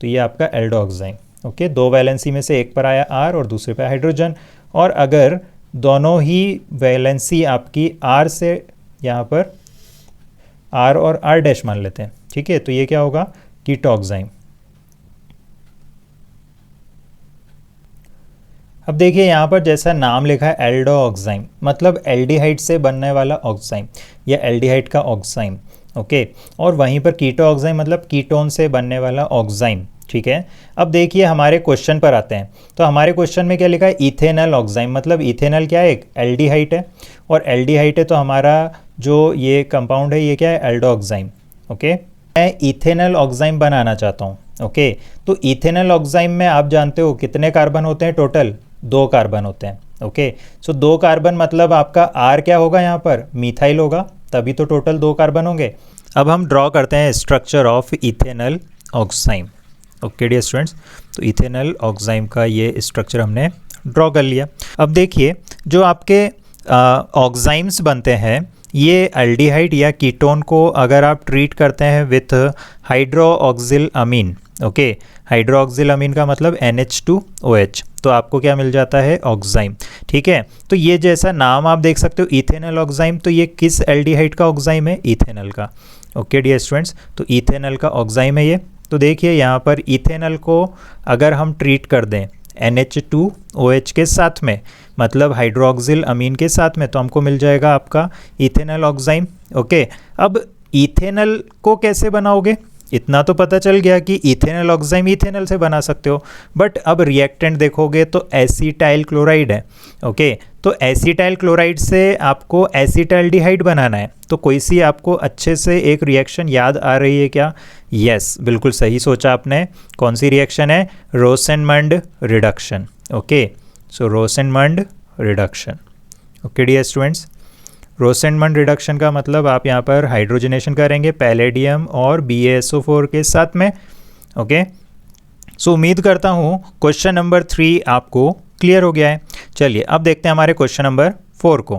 तो ये आपका एल्डोक्साइम। ओके, दो वैलेंसी में से एक पर आया R और दूसरे पर हाइड्रोजन, और अगर दोनों ही वैलेंसी आपकी R से यहाँ पर R और R डैश मान लेते हैं, ठीक है, तो ये क्या होगा, कीटोक्साइम। अब देखिए यहाँ पर जैसा नाम लिखा है एल्डोक्साइम, मतलब एल्डिहाइड से बनने वाला ऑक्साइम या एल्डिहाइड का ऑक्साइम। ओके, और वहीं पर कीटोक्साइम मतलब कीटोन से बनने वाला ऑक्साइम। ठीक है, अब देखिए हमारे क्वेश्चन पर आते हैं। तो हमारे क्वेश्चन में क्या लिखा है, इथेनल ऑक्साइम, मतलब इथेनल क्या है, एक एल्डिहाइड है, और एल्डिहाइड है तो हमारा जो ये कंपाउंड है ये क्या है, एल्डोक्साइम। ओके, मैं इथेनल ऑक्साइम बनाना चाहता हूँ। ओके, तो इथेनल ऑक्साइम में आप जानते हो कितने कार्बन होते हैं, टोटल 2 कार्बन होते हैं। ओके, सो 2 कार्बन मतलब आपका R क्या होगा, यहाँ पर मिथाइल होगा, तभी तो टोटल 2 कार्बन होंगे। अब हम ड्रॉ करते हैं structure of ethanal oxime. Okay dear students, तो इथेनॉल ऑक्साइम का ये स्ट्रक्चर हमने ड्रॉ कर लिया। अब देखिए जो आपके ऑक्साइम्स बनते हैं ये एल्डिहाइड या कीटोन को अगर आप ट्रीट करते हैं with hydroxyl amine, okay, hydroxyl amine का मतलब NH2OH, तो आपको क्या मिल जाता है, ऑक्साइम। ठीक है, तो ये जैसा नाम आप देख सकते हो इथेनॉल ऑक्साइम, तो ये किस एल्डिहाइड का ऑक्साइम है, इथेनॉल का। ओके डियर स्टूडेंट्स, तो इथेनॉल का ऑक्साइम है ये। तो देखिए यहाँ पर इथेनॉल को अगर हम ट्रीट कर दें NH2OH के साथ में, मतलब हाइड्रोक्सिल अमीन के साथ में, तो हमको मिल जाएगा आपका इथेनॉल ऑक्साइम। ओके, अब इथेनॉल को कैसे बनाओगे, इतना तो पता चल गया कि इथेनॉल ऑक्साइम इथेनॉल से बना सकते हो, बट अब रिएक्टेंट देखोगे तो एसिटाइल क्लोराइड है। ओके, तो एसिटाइल क्लोराइड से आपको एसिटाल्डिहाइड बनाना है, तो कोई सी आपको अच्छे से एक रिएक्शन याद आ रही है क्या? यस, बिल्कुल सही सोचा आपने। कौन सी रिएक्शन है? Rosenmund reduction. Okay, so Rosenmund reduction. Okay dear students, Rosenmund reduction का मतलब आप यहाँ पर हाइड्रोजनेशन करेंगे पैलेडियम और BaSO4 के साथ में। ओके, सो उम्मीद करता हूँ क्वेश्चन नंबर 3 आपको क्लियर हो गया है। चलिए अब देखते हैं हमारे क्वेश्चन नंबर 4 को।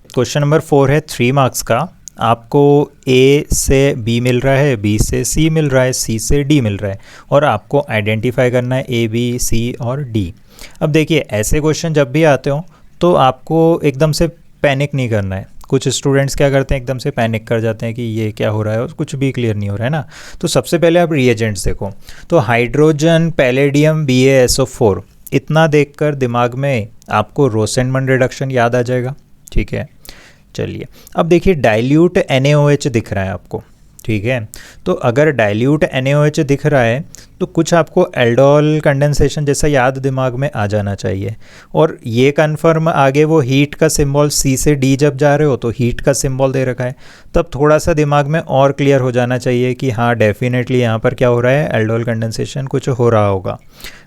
क्वेश्चन नंबर 4 है 3 मार्क्स का। आपको A से B मिल रहा है, B से C मिल रहा है, C से D मिल रहा है, और आपको आइडेंटिफाई करना है A, B, C और D। अब देखिए ऐसे क्वेश्चन जब भी आते हो तो आपको एकदम से पैनिक नहीं करना है। कुछ स्टूडेंट्स क्या करते हैं, एकदम से पैनिक कर जाते हैं कि ये क्या हो रहा है और कुछ भी क्लियर नहीं हो रहा है ना। तो सबसे पहले आप रिएजेंट्स देखो, तो हाइड्रोजन, पैलेडियम, BaSO4, इतना देखकर दिमाग में आपको रोसेनमंड रिडक्शन याद आ जाएगा। ठीक है, चलिए अब देखिए डाइल्यूट NaOH दिख रहा है आपको। ठीक है, तो अगर डाइल्यूट NaOH दिख रहा है तो कुछ आपको एल्डोल कंडेंसेशन जैसा याद दिमाग में आ जाना चाहिए। और ये कन्फर्म आगे वो हीट का सिंबल C से D जब जा रहे हो तो हीट का सिंबल दे रखा है, तब थोड़ा सा दिमाग में और क्लियर हो जाना चाहिए कि हाँ डेफिनेटली यहाँ पर क्या हो रहा है, एल्डोल कंडेंसेशन कुछ हो रहा होगा।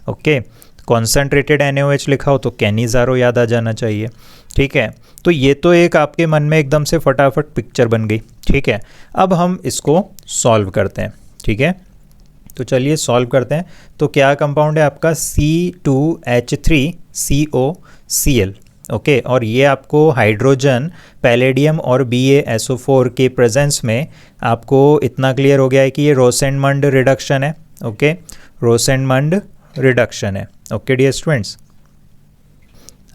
ओके, कॉन्सेंट्रेटेड NaOH लिखा हो तो कैनिज़ारो याद आ जाना चाहिए। ठीक है, तो ये तो एक आपके मन में एकदम से फटाफट पिक्चर बन गई। ठीक है, अब हम इसको सॉल्व करते हैं। ठीक है, तो चलिए सॉल्व करते हैं। तो क्या कंपाउंड है आपका, C2H3COCl। ओके, और ये आपको हाइड्रोजन, पैलेडियम और BaSO4 के प्रेजेंस में आपको इतना क्लियर हो गया है कि ये रोसेनमंड रिडक्शन है। ओके, रोसेनमंड रिडक्शन है। ओके डियर स्टूडेंट्स,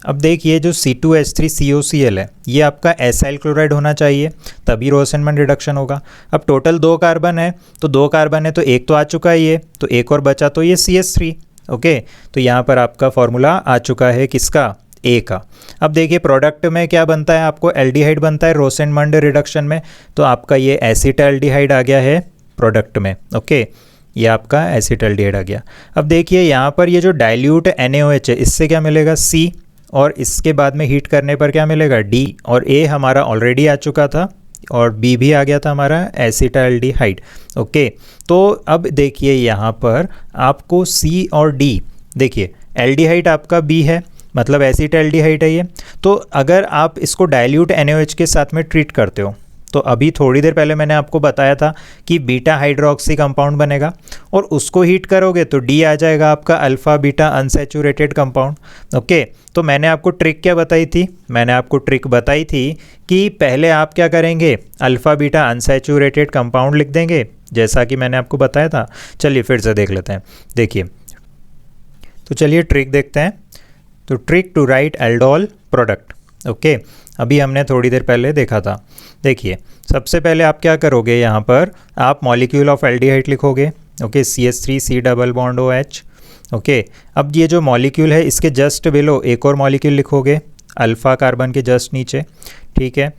अब देखिए जो C2H3COCl है ये आपका एसाइल क्लोराइड होना चाहिए, तभी रोसेनमंड रिडक्शन होगा। अब टोटल 2 कार्बन है, तो 2 कार्बन है तो एक तो आ चुका है ये, तो एक और बचा तो ये CH3। ओके, तो यहाँ पर आपका फॉर्मूला आ चुका है किसका, A का। अब देखिए प्रोडक्ट में क्या बनता है, आपको एल्डिहाइड बनता है रोसेनमंड रिडक्शन में, तो आपका ये एसिटाल्डिहाइड आ गया है प्रोडक्ट में। ओके, ये आपका एसिटाल्डिहाइड आ गया। अब देखिए यहाँ पर ये जो डाइल्यूट NaOH है इससे क्या मिलेगा, C, और इसके बाद में हीट करने पर क्या मिलेगा, D, और A हमारा ऑलरेडी आ चुका था और B भी आ गया था हमारा एसिटाल्डिहाइड। ओके, तो अब देखिए यहाँ पर आपको C और D, देखिए एल्डिहाइड आपका B है, मतलब एसिटाल्डिहाइड है ये। तो अगर आप इसको डाइल्यूट NaOH के साथ में ट्रीट करते हो तो अभी थोड़ी देर पहले मैंने आपको बताया था कि बीटा हाइड्रोक्सी कंपाउंड बनेगा, और उसको हीट करोगे तो D आ जाएगा आपका alpha beta unsaturated compound. Okay, तो मैंने आपको ट्रिक क्या बताई थी, मैंने आपको ट्रिक बताई थी कि पहले आप क्या करेंगे, अल्फ़ा बीटा अनसैचुरेटेड कंपाउंड लिख देंगे, जैसा कि मैंने आपको बताया था। चलिए फिर से देख लेते हैं। देखिए, तो चलिए ट्रिक देखते हैं। तो trick to write aldol product. Okay, अभी हमने थोड़ी देर पहले देखा था। देखिए सबसे पहले आप क्या करोगे, यहाँ पर आप मॉलिक्यूल ऑफ एल्डिहाइड लिखोगे। Okay, CH3C double bond OH। Okay, अब ये जो मॉलिक्यूल है इसके जस्ट बिलो एक और मॉलिक्यूल लिखोगे, अल्फ़ा कार्बन के जस्ट नीचे। ठीक है,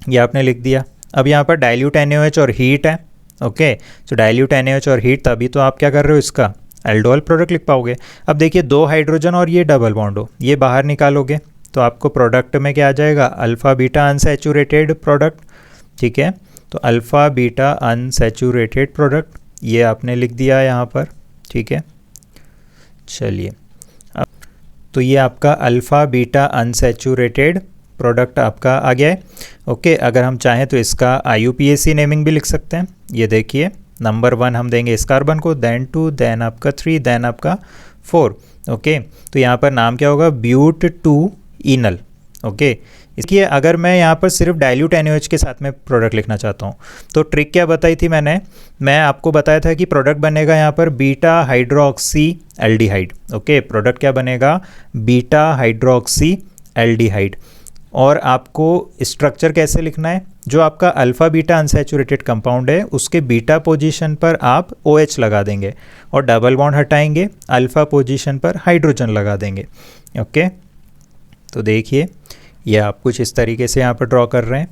ये आपने लिख दिया। अब यहाँ पर डाइल्यूट NaOH और हीट है। ओके, सो डाइल्यूट NaOH और हीट, तभी तो आप क्या कर रहे हो, इसका एल्डोल प्रोडक्ट लिख पाओगे। अब देखिए 2 हाइड्रोजन और ये डबल बॉन्ड हो, ये बाहर निकालोगे तो आपको प्रोडक्ट में क्या आ जाएगा, अल्फ़ा बीटा अनसैचुरेटेड प्रोडक्ट। ठीक है, तो अल्फ़ा बीटा अनसैचुरेटेड प्रोडक्ट ये आपने लिख दिया यहाँ पर। ठीक है, चलिए अब तो ये आपका अल्फ़ा बीटा अनसैचुरेटेड प्रोडक्ट आपका आ गया है। ओके, अगर हम चाहें तो इसका IUPAC नेमिंग भी लिख सकते हैं। ये देखिए नंबर 1 हम देंगे इस कार्बन को, देन 2, देन आपका 3, देन आपका 4। ओके, तो यहाँ पर नाम क्या होगा, ब्यूट 2 इनल। ओके, इसकी अगर मैं यहाँ पर सिर्फ डाइल्यूट NaOH के साथ में प्रोडक्ट लिखना चाहता हूँ तो ट्रिक क्या बताई थी मैं आपको बताया था कि प्रोडक्ट बनेगा यहाँ पर beta hydroxy aldehyde. Okay, product क्या बनेगा, बीटा हाइड्रोक्सी एल्डिहाइड। और आपको स्ट्रक्चर कैसे लिखना है, जो आपका अल्फ़ा बीटा अनसैचुरेटेड कंपाउंड है उसके बीटा पोजीशन पर आप OH लगा देंगे और डबल बॉन्ड हटाएंगे, अल्फ़ा पोजीशन पर हाइड्रोजन लगा देंगे। ओके, तो देखिए ये आप कुछ इस तरीके से यहाँ पर ड्रॉ कर रहे हैं।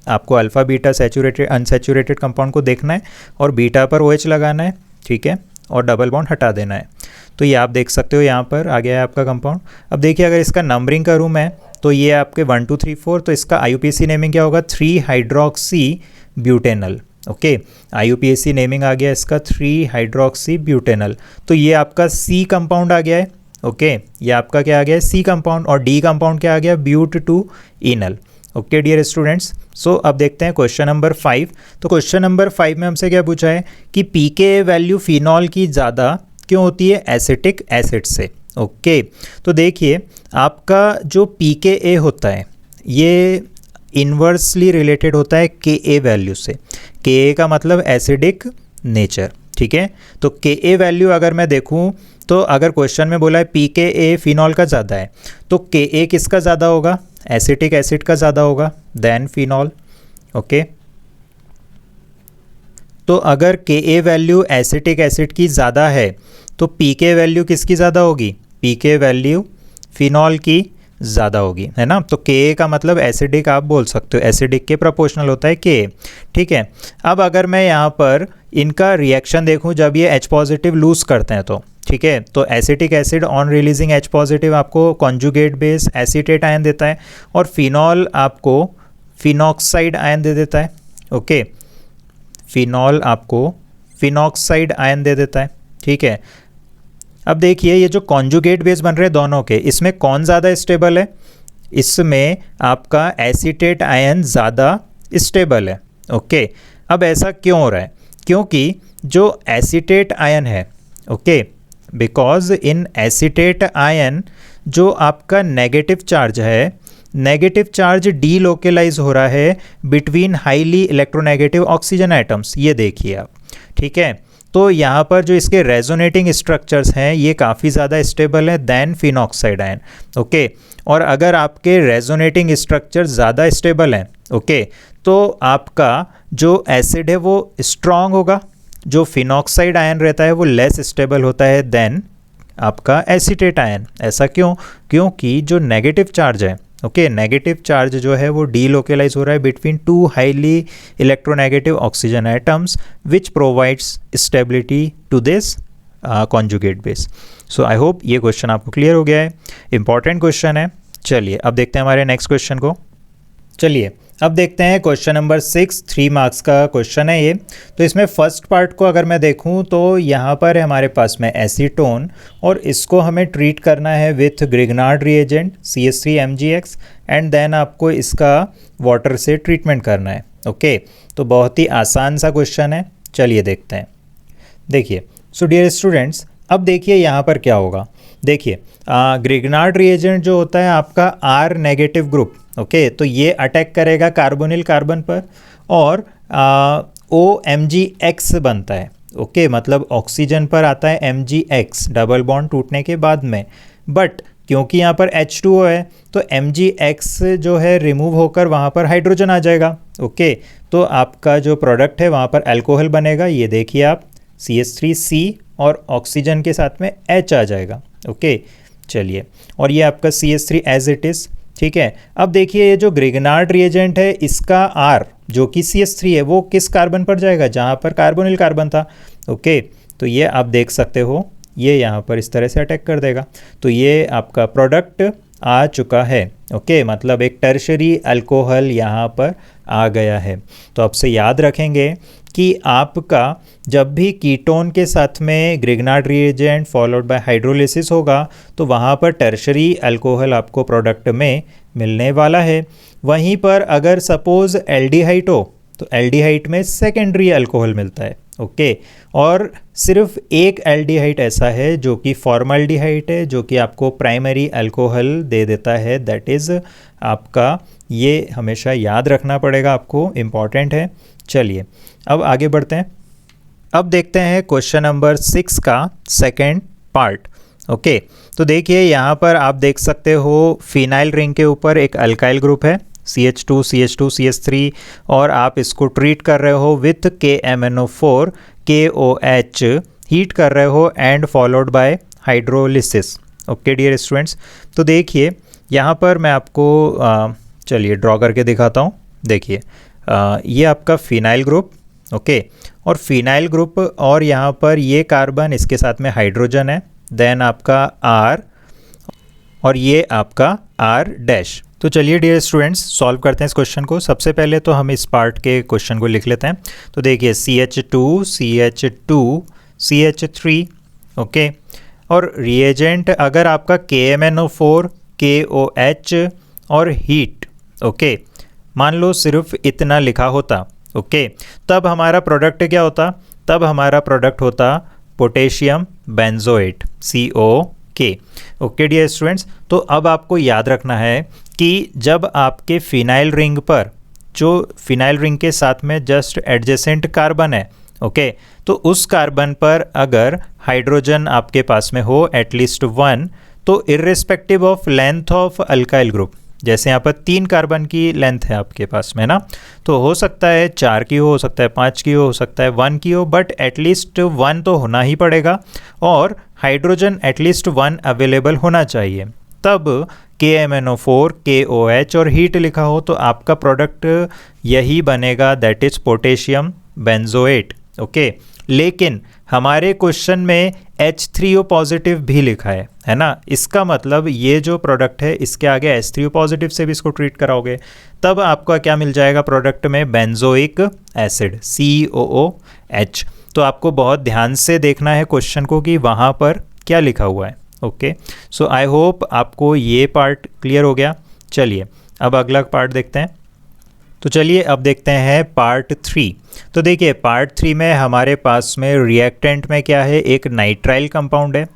आपको alpha beta saturated unsaturated compound को देखना है और बीटा पर OH लगाना है, ठीक है, और डबल बॉन्ड हटा देना है। तो ये आप देख सकते हो यहाँ पर आ गया है आपका कंपाउंड। अब देखिए अगर इसका नंबरिंग करूँ मैं तो ये आपके 1 2 3 4, तो इसका IUPAC नेमिंग क्या होगा, 3 hydroxy butanal. Okay, IUPAC naming आ गया इसका 3 हाइड्रोक्सी ब्यूटेनल। तो ये आपका C कंपाउंड आ गया है। ओके, ये आपका क्या आ गया है, C कंपाउंड, और D कंपाउंड क्या आ गया, ब्यूट 2 इनल। ओके डियर स्टूडेंट्स, सो अब देखते हैं क्वेश्चन नंबर 5। तो क्वेश्चन नंबर 5 में हमसे क्या पूछा है कि pKa वैल्यू फिनॉल की ज़्यादा क्यों होती है एसिटिक एसिड से। ओके, तो देखिए आपका जो pKa होता है ये इन्वर्सली रिलेटेड होता है Ka वैल्यू से। Ka का मतलब एसिडिक नेचर, ठीक है। तो Ka वैल्यू अगर मैं देखूं तो अगर क्वेश्चन में बोला है pKa फिनॉल का ज़्यादा है तो Ka किसका ज़्यादा होगा, एसिटिक एसिड का ज़्यादा होगा देन फिनॉल। ओके, तो अगर Ka वैल्यू एसिटिक एसिड की ज़्यादा है तो pK वैल्यू किसकी ज़्यादा होगी, pK वैल्यू फिनॉल की ज़्यादा होगी, है ना। तो Ka का मतलब एसिडिक आप बोल सकते हो, एसिडिक के प्रोपोर्शनल होता है Ka, ठीक है। अब अगर मैं यहाँ पर इनका रिएक्शन देखूँ जब ये H पॉजिटिव लूज़ करते हैं तो, ठीक है, तो acetic acid on releasing H positive आपको कॉन्जुगेट बेस एसीटेट आयन देता है और फिनॉल आपको फिनॉक्साइड आयन दे देता है। ओके, फिनॉल आपको फिनॉक्साइड आयन दे देता है, ठीक है। अब देखिए ये जो कॉन्जुगेट बेस बन रहे हैं दोनों के, इसमें कौन ज़्यादा स्टेबल है, इसमें आपका एसीटेट आयन ज़्यादा स्टेबल है। ओके, अब ऐसा क्यों हो रहा है, क्योंकि जो एसीटेट आयन है, okay, because in acetate ion जो आपका नेगेटिव चार्ज है, नेगेटिव चार्ज डीलोकेलाइज हो रहा है between highly electronegative oxygen atoms, ये देखिए आप, ठीक है। तो यहाँ पर जो इसके रेजोनेटिंग स्ट्रक्चर्स हैं ये काफ़ी ज़्यादा स्टेबल है देन फिनॉक्साइड आयन। ओके, और अगर आपके रेजोनेटिंग स्ट्रक्चर ज़्यादा स्टेबल हैं, ओके, तो आपका जो एसिड है वो स्ट्रॉन्ग होगा, जो फिनॉक्साइड आयन रहता है वो लेस स्टेबल होता है देन आपका एसीटेट आयन। ऐसा क्यों, क्योंकि जो नेगेटिव चार्ज है, ओके, नेगेटिव चार्ज जो है वो डीलोकेलाइज हो रहा है between 2 highly electronegative oxygen atoms which provides stability to this conjugate base. So I hope ये क्वेश्चन आपको क्लियर हो गया है, इंपॉर्टेंट क्वेश्चन है। चलिए अब देखते हैं हमारे नेक्स्ट क्वेश्चन को। चलिए अब देखते हैं क्वेश्चन नंबर 6, 3 मार्क्स का क्वेश्चन है ये। तो इसमें फर्स्ट पार्ट को अगर मैं देखूं तो यहाँ पर है हमारे पास में एसीटोन और इसको हमें ट्रीट करना है with Grignard reagent CH3MgX and then आपको इसका वाटर से ट्रीटमेंट करना है। ओके, तो बहुत ही आसान सा क्वेश्चन है, चलिए देखते हैं। देखिए सो डियर स्टूडेंट्स, अब देखिए यहाँ पर क्या होगा। देखिए ग्रिग्नार्ड रिएजेंट जो होता है आपका R नेगेटिव ग्रुप, ओके, तो ये अटैक करेगा कार्बोनिल कार्बन पर और OMgX बनता है। ओके, मतलब ऑक्सीजन पर आता है MgX डबल बॉन्ड टूटने के बाद में, बट क्योंकि यहाँ पर H2O है तो MgX जो है रिमूव होकर वहाँ पर हाइड्रोजन आ जाएगा। ओके, तो आपका जो प्रोडक्ट है वहाँ पर अल्कोहल बनेगा, ये देखिए आप CH3C और ऑक्सीजन के साथ में H आ जाएगा। ओके, चलिए, और ये आपका CH3 एज इट इज़, ठीक है। अब देखिए ये जो ग्रिग्नार्ड रिएजेंट है इसका R जो कि CH3 है वो किस कार्बन पर जाएगा, जहाँ पर कार्बोनिल कार्बन था। ओके, तो ये आप देख सकते हो ये यहाँ पर इस तरह से अटैक कर देगा, तो ये आपका प्रोडक्ट आ चुका है। ओके, मतलब एक टर्शरी अल्कोहल यहाँ पर आ गया है। तो आपसे याद रखेंगे कि आपका जब भी कीटोन के साथ में Grignard reagent followed by hydrolysis होगा तो वहाँ पर टर्शरी अल्कोहल आपको प्रोडक्ट में मिलने वाला है। वहीं पर अगर सपोज़ एल्डिहाइड हो तो एल्डिहाइड में सेकेंडरी अल्कोहल मिलता है। ओके। और सिर्फ एक एल्डिहाइड ऐसा है जो कि फॉर्मल्डिहाइड है, जो कि आपको प्राइमरी अल्कोहल दे देता है, दैट इज़ आपका, ये हमेशा याद रखना पड़ेगा आपको, इम्पॉर्टेंट है। चलिए अब आगे बढ़ते हैं। अब देखते हैं क्वेश्चन नंबर 6 का सेकेंड पार्ट। ओके, तो देखिए यहाँ पर आप देख सकते हो फिनाइल रिंग के ऊपर एक अल्काइल ग्रुप है CH2 CH2 CH3, और आप इसको ट्रीट कर रहे हो विथ KMnO4 KOH, हीट कर रहे हो and followed by hydrolysis. Okay dear students, तो देखिए यहाँ पर मैं आपको चलिए ड्रॉ करके दिखाता हूँ। देखिए ये आपका फिनाइल ग्रुप, ओके, और फिनाइल ग्रुप, और यहाँ पर ये कार्बन, इसके साथ में हाइड्रोजन है, देन आपका R, और ये आपका R डैश। तो चलिए डियर स्टूडेंट्स सॉल्व करते हैं इस क्वेश्चन को। सबसे पहले तो हम इस पार्ट के क्वेश्चन को लिख लेते हैं। तो देखिए CH2 CH2 CH3, ओके, और रिएजेंट अगर आपका KMnO4 KOH और हीट, ओके, मान लो सिर्फ इतना लिखा होता, ओके, तब हमारा प्रोडक्ट क्या होता? तब हमारा प्रोडक्ट होता potassium benzoate COK। Okay dear students, तो अब आपको याद रखना है कि जब आपके फिनाइल रिंग पर, जो फिनाइल रिंग के साथ में जस्ट एडजेसेंट कार्बन है, ओके, तो उस कार्बन पर अगर हाइड्रोजन आपके पास में हो एटलीस्ट 1, तो irrespective of length of alkyl group, जैसे यहाँ पर 3 कार्बन की लेंथ है आपके पास में ना, तो हो सकता है 4 की हो सकता है 5 की हो सकता है 1 की हो, बट एटलीस्ट 1 तो होना ही पड़ेगा, और हाइड्रोजन एटलीस्ट 1 अवेलेबल होना चाहिए। तब KMnO4 KOH और हीट लिखा हो तो आपका प्रोडक्ट यही बनेगा, that is potassium benzoate. Okay, लेकिन हमारे क्वेश्चन में H3O पॉजिटिव भी लिखा है ना, इसका मतलब ये जो प्रोडक्ट है इसके आगे H3O पॉजिटिव से भी इसको ट्रीट कराओगे, तब आपका क्या मिल जाएगा प्रोडक्ट में? Benzoic acid COOH। तो आपको बहुत ध्यान से देखना है क्वेश्चन को कि वहाँ पर क्या लिखा हुआ है। ओके, सो आई होप आपको ये पार्ट क्लियर हो गया। चलिए अब अगला पार्ट देखते हैं। तो चलिए अब देखते हैं पार्ट 3। तो देखिए पार्ट 3 में हमारे पास में रिएक्टेंट में क्या है? एक नाइट्राइल कंपाउंड है,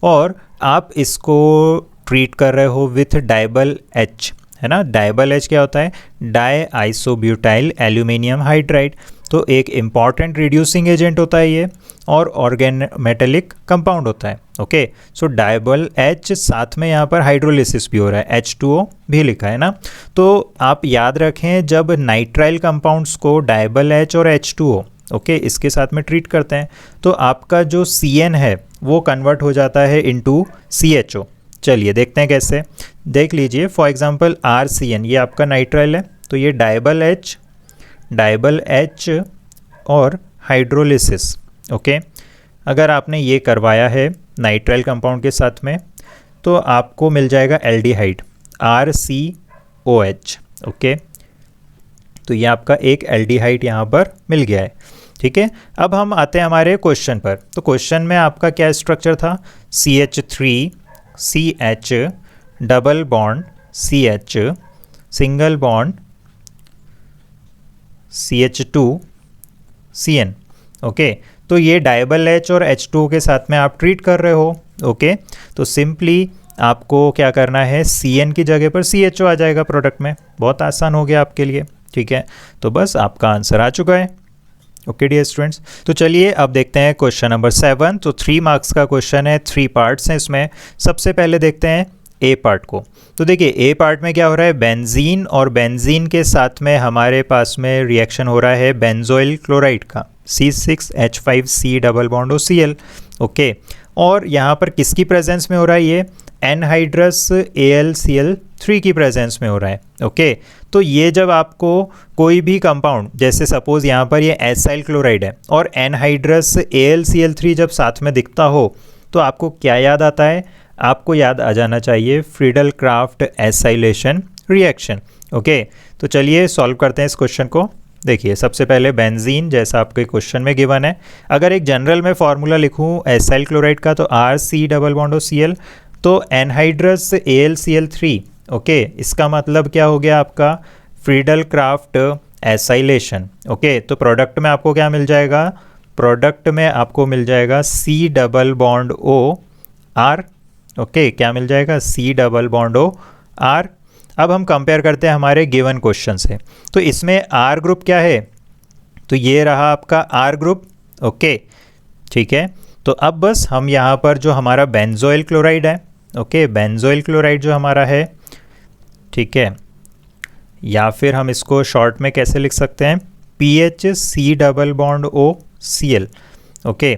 और आप इसको ट्रीट कर रहे हो विथ डाइबल H, है ना। डाइबल H क्या होता है? Die isobutyl aluminium hydride. तो एक इम्पॉर्टेंट रिड्यूसिंग एजेंट होता है ये, और ऑर्गेन मेटेलिक कंपाउंड होता है। ओके, सो डाइबल H, साथ में यहाँ पर हाइड्रोलिसिस भी हो रहा है, H2O भी लिखा है ना। तो आप याद रखें जब नाइट्राइल कंपाउंड्स को डाइबल H और H2O, ओके, इसके साथ में ट्रीट करते हैं तो आपका जो CN है वो कन्वर्ट हो जाता है इनटू CHO। चलिए देखते हैं कैसे। देख लीजिए फॉर एग्जांपल RCN, ये आपका नाइट्राइल है, तो ये डाइबल H और हाइड्रोलिसिस। ओके, अगर आपने ये करवाया है नाइट्राइल कंपाउंड के साथ में तो आपको मिल जाएगा एल्डिहाइड RCOH। ओके, तो ये आपका एक एल्डिहाइड यहाँ पर मिल गया है। ठीक है, अब हम आते हैं हमारे क्वेश्चन पर। तो क्वेश्चन में आपका क्या स्ट्रक्चर था? CH3CH double bond CH single bond CH2CN। Okay, तो ये डाइबल H और H2O के साथ में आप ट्रीट कर रहे हो। ओके, तो सिंपली आपको क्या करना है? CN की जगह पर CHO आ जाएगा प्रोडक्ट में। बहुत आसान हो गया आपके लिए। ठीक है, तो बस आपका आंसर आ चुका है। ओके डियर स्टूडेंट्स, तो चलिए अब देखते हैं क्वेश्चन नंबर 7। तो 3 मार्क्स का क्वेश्चन है, 3 पार्ट्स हैं इसमें। सबसे पहले देखते हैं ए पार्ट को। तो देखिए ए पार्ट में क्या हो रहा है? बेंजीन, और बेंजीन के साथ में हमारे पास में रिएक्शन हो रहा है बेंजोइल क्लोराइड का, C6H5C double bond OCl। Okay, और यहाँ पर किसकी प्रेजेंस में हो रहा है? ये एनहाइड्रस AlCl3 की प्रेजेंस में हो रहा है। ओके, तो ये जब आपको कोई भी कंपाउंड, जैसे सपोज यहाँ पर ये एसाइल क्लोराइड है और एनहाइड्रस AlCl3 जब साथ में दिखता हो तो आपको क्या याद आता है? आपको याद आ जाना चाहिए Friedel Crafts acylation reaction. Okay, तो चलिए सॉल्व करते हैं इस क्वेश्चन को। देखिए सबसे पहले बेंजीन, जैसा आपके क्वेश्चन में गिवन है, अगर एक जनरल में फार्मूला लिखूँ एसाइल क्लोराइड का तो RC डबल बॉन्ड OCl, तो एनहाइड्रस AlCl3। ओके, इसका मतलब क्या हो गया आपका? Friedel Crafts acylation. ओके, तो प्रोडक्ट में आपको क्या मिल जाएगा? प्रोडक्ट में आपको मिल जाएगा C double bond O R। Okay, क्या मिल जाएगा? C double bond O R। अब हम कंपेयर करते हैं हमारे गिवन क्वेश्चन से। तो इसमें R ग्रुप क्या है? तो ये रहा आपका R ग्रुप। ओके, ठीक है। तो अब बस हम यहाँ पर जो हमारा बेंजोइल क्लोराइड है, ओके, बेंजोइल क्लोराइड जो हमारा है, ठीक है, या फिर हम इसको शॉर्ट में कैसे लिख सकते हैं? PH C double bond O Cl। Okay,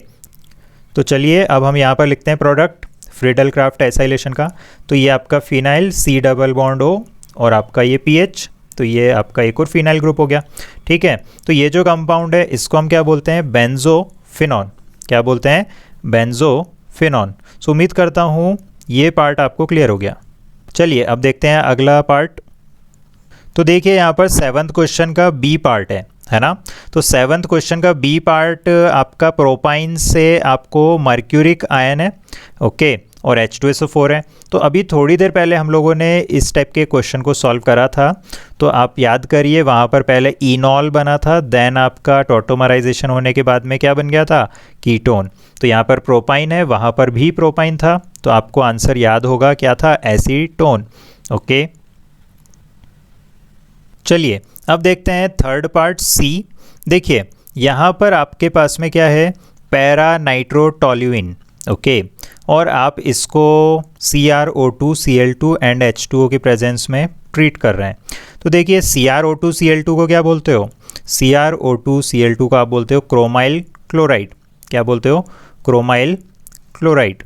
तो चलिए अब हम यहाँ पर लिखते हैं प्रोडक्ट फ्रीडल क्राफ्ट एसाइलेशन का। तो ये आपका phenyl C double bond O और आपका ये PH, तो ये आपका एक और फिनाइल ग्रुप हो गया। ठीक है, तो ये जो कंपाउंड है इसको हम क्या बोलते हैं? बेंजोफिनॉन। क्या बोलते हैं? बेंजोफिनॉन। सो उम्मीद करता हूँ ये पार्ट आपको क्लियर हो गया। चलिए अब देखते हैं अगला पार्ट। तो देखिए यहाँ पर 7th क्वेश्चन का बी पार्ट है ना। तो 7th क्वेश्चन का बी पार्ट आपका प्रोपाइन से आपको मर्क्यूरिक आयन है, ओके, और H2SO4 है। तो अभी थोड़ी देर पहले हम लोगों ने इस टाइप के क्वेश्चन को सॉल्व करा था। तो आप याद करिए, वहाँ पर पहले इनॉल बना था, देन आपका टॉटोमराइजेशन होने के बाद में क्या बन गया था? कीटोन। तो यहाँ पर प्रोपाइन है, वहाँ पर भी प्रोपाइन था, तो आपको आंसर याद होगा क्या था? एसीटोन। ओके, चलिए अब देखते हैं थर्ड पार्ट सी। देखिए यहाँ पर आपके पास में क्या है? पैरा नाइट्रोटोल्यूइन। ओके, और आप इसको CrO2 Cl2 एंड H2O की प्रेजेंस में ट्रीट कर रहे हैं। तो देखिए CrO2 Cl2 को क्या बोलते हो? CrO2 Cl2 को आप बोलते हो क्रोमाइल क्लोराइड। क्या बोलते हो? Chromyl chloride.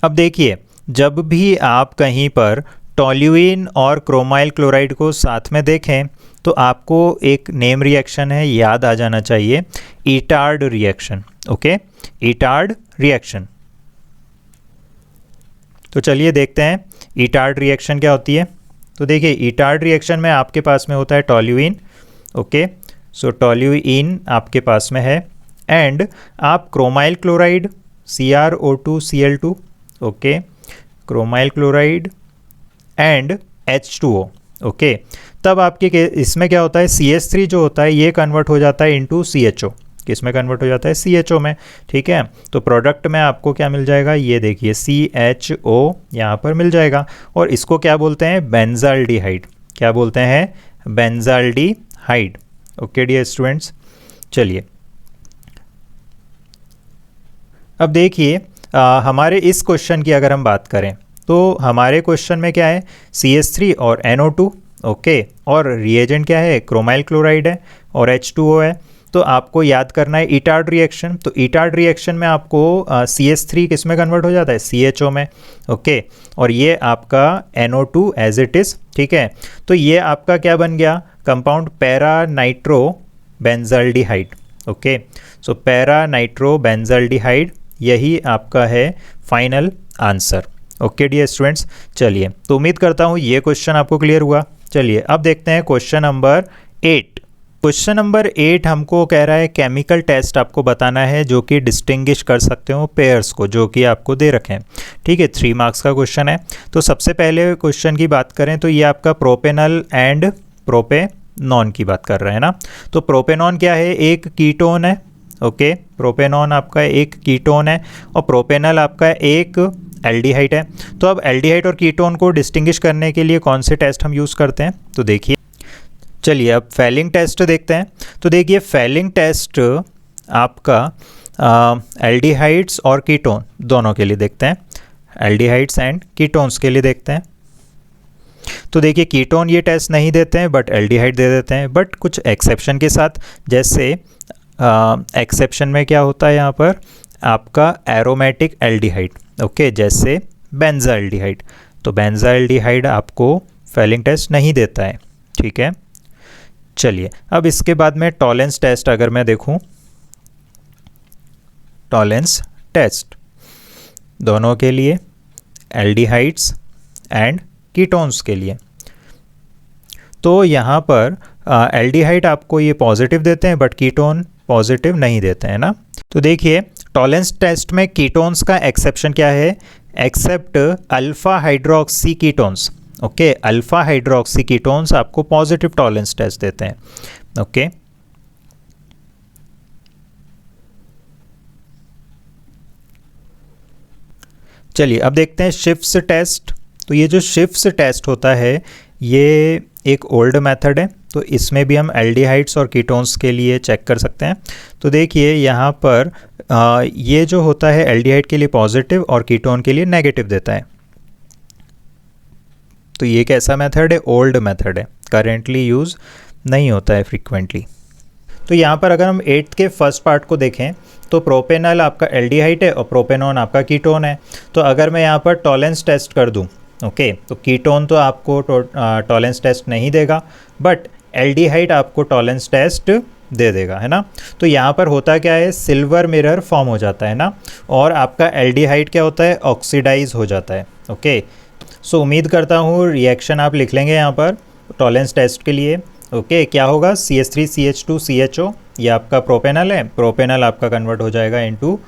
अब देखिए जब भी आप कहीं पर टोल्यूइन और क्रोमाइल क्लोराइड को साथ में देखें तो आपको एक नेम रिएक्शन है, याद आ जाना चाहिए, Etard reaction. Okay, Etard reaction. तो चलिए देखते हैं ईटार्ड रिएक्शन क्या होती है। तो देखिए ईटार्ड रिएक्शन में आपके पास में होता है टोल्यूइन। ओके, सो टोल्यूइन आपके पास में है, एंड आप chromyl chloride CrO2 Cl2, okay, chromyl chloride and H2O। Okay, तब आपके इसमें क्या होता है? CH3 जो होता है ये कन्वर्ट हो जाता है इनटू CHO। किस में कन्वर्ट हो जाता है? CHO में। ठीक है, तो प्रोडक्ट में आपको क्या मिल जाएगा? ये देखिए CHO यहाँ पर मिल जाएगा, और इसको क्या बोलते हैं? बेंजाल्डिहाइड। क्या बोलते हैं? बेंजाल्डिहाइड। ओके डियर स्टूडेंट्स, चलिए अब देखिए हमारे इस क्वेश्चन की अगर हम बात करें तो हमारे क्वेश्चन में क्या है? CH3 और NO2, ओके, और रिएजेंट क्या है? क्रोमाइल क्लोराइड है और H2O है। तो आपको याद करना है ईटार्ड रिएक्शन। तो ईटार्ड रिएक्शन में आपको CH3 किस में कन्वर्ट हो जाता है? CHO में। ओके, और ये आपका NO2 एज इट इज़। ठीक है, तो ये आपका क्या बन गया? Compound para nitro benzaldehyde. Okay, so para nitro benzaldehyde, यही आपका है final answer. Okay dear students, चलिए तो उम्मीद करता हूँ ये क्वेश्चन आपको क्लियर हुआ। चलिए अब देखते हैं क्वेश्चन नंबर 8। क्वेश्चन नंबर 8 हमको कह रहा है केमिकल टेस्ट आपको बताना है जो कि डिस्टिंग्विश कर सकते हो पेयर्स को, जो कि आपको दे रखे हैं। ठीक है, 3 मार्क्स का क्वेश्चन है। तो सबसे पहले क्वेश्चन की बात करें तो ये आपका प्रोपेनल एंड प्रोपेनॉन की बात कर रहे हैं ना। तो प्रोपेनॉन क्या है? एक कीटोन है। ओके, प्रोपेनॉन आपका एक कीटोन है और प्रोपेनल आपका एक एल्डिहाइड है। तो अब एल्डिहाइड और कीटोन को डिस्टिंग्विश करने के लिए कौन से टेस्ट हम यूज़ करते हैं? तो देखिए, चलिए अब फेलिंग टेस्ट देखते हैं। तो देखिए फेलिंग टेस्ट आपका एल्डिहाइड्स और कीटोन दोनों के लिए देखते हैं, एल्डिहाइड्स एंड कीटोन्स के लिए देखते हैं। तो देखिए कीटोन ये टेस्ट नहीं देते हैं बट एल्डिहाइड दे देते हैं, बट कुछ एक्सेप्शन के साथ। जैसे एक्सेप्शन में क्या होता है यहाँ पर? आपका एरोमेटिक एल्डिहाइड। ओके, जैसे बेंजाल्डिहाइड। तो बेंजाल्डिहाइड आपको फेलिंग टेस्ट नहीं देता है। ठीक है, चलिए अब इसके बाद में टॉलेंस टेस्ट अगर मैं देखूं, टॉलेंस टेस्ट दोनों के लिए, एल्डिहाइड्स एंड कीटोन्स के लिए। तो यहाँ पर एल्डिहाइड आपको ये पॉजिटिव देते हैं बट कीटोन पॉजिटिव नहीं देते हैं ना। तो देखिए टॉलेंस टेस्ट में कीटोन्स का एक्सेप्शन क्या है? Except alpha hydroxy ketones. Okay, alpha hydroxy ketones आपको पॉजिटिव टॉलरेंस टेस्ट देते हैं। ओके, चलिए अब देखते हैं शिफ्ट्स टेस्ट। तो ये जो शिफ्ट्स टेस्ट होता है ये एक ओल्ड मेथड है, तो इसमें भी हम एल्डिहाइड्स और कीटोन्स के लिए चेक कर सकते हैं। तो देखिए यहाँ पर ये जो होता है एल्डिहाइड के लिए पॉजिटिव और कीटोन के लिए नेगेटिव देता है। तो ये कैसा मेथड है? ओल्ड मेथड है, करेंटली यूज़ नहीं होता है फ्रीक्वेंटली। तो यहाँ पर अगर हम 8th के फर्स्ट पार्ट को देखें तो प्रोपेनॉल आपका एल्डिहाइड है और प्रोपेनॉन आपका कीटोन है। तो अगर मैं यहाँ पर टॉलरेंस टेस्ट कर दूँ, ओके, तो कीटोन तो आपको टॉलरेंस टेस्ट नहीं देगा, बट एल्डिहाइड आपको टॉलरेंस टेस्ट दे देगा, है ना। तो यहाँ पर होता क्या है, सिल्वर मिरर फॉर्म हो जाता है ना, और आपका एल्डिहाइड क्या होता है, ऑक्सीडाइज हो जाता है। ओके, सो उम्मीद करता हूँ रिएक्शन आप लिख लेंगे यहाँ पर टॉलरेंस टेस्ट के लिए। ओके, क्या होगा, CH3CH2CHO, ये आपका प्रोपेनल है, प्रोपेनल आपका कन्वर्ट हो जाएगा इनटू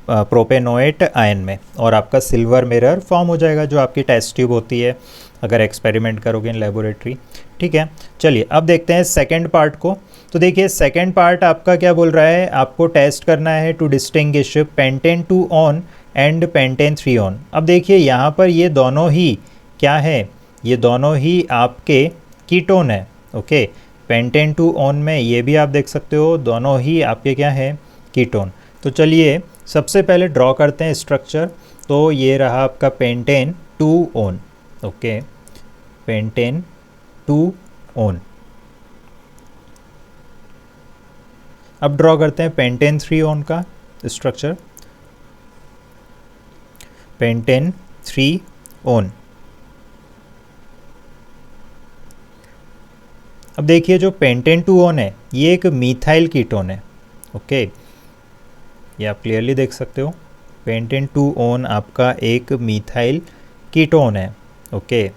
प्रोपेनोएट आयन में, और आपका सिल्वर मिरर फॉर्म हो जाएगा जो आपकी टेस्ट ट्यूब होती है अगर एक्सपेरिमेंट करोगे इन लेबोरेटरी। ठीक है, चलिए अब देखते हैं सेकंड पार्ट को। तो देखिए सेकंड पार्ट आपका क्या बोल रहा है, आपको टेस्ट करना है to distinguish pentan 2 one and pentan 3 one. अब देखिए यहाँ पर ये दोनों ही क्या है, ये दोनों ही आपके कीटोन है। ओके, पेंटेन 2 ऑन में ये भी आप देख सकते हो, दोनों ही आपके क्या है, कीटोन। तो चलिए सबसे पहले ड्रॉ करते हैं स्ट्रक्चर। तो ये रहा आपका pentane 2 on. Okay, pentane 2 on. अब ड्रॉ करते हैं पेंटेन 3 ऑन का स्ट्रक्चर, पेंटेन 3 ऑन। अब देखिए जो पेंटेन 2 ऑन है ये एक मीथाइल कीटोन है। ओके, ये आप क्लियरली देख सकते हो, पेंटेन 2 ऑन आपका एक मीथाइल कीटोन है। ओके,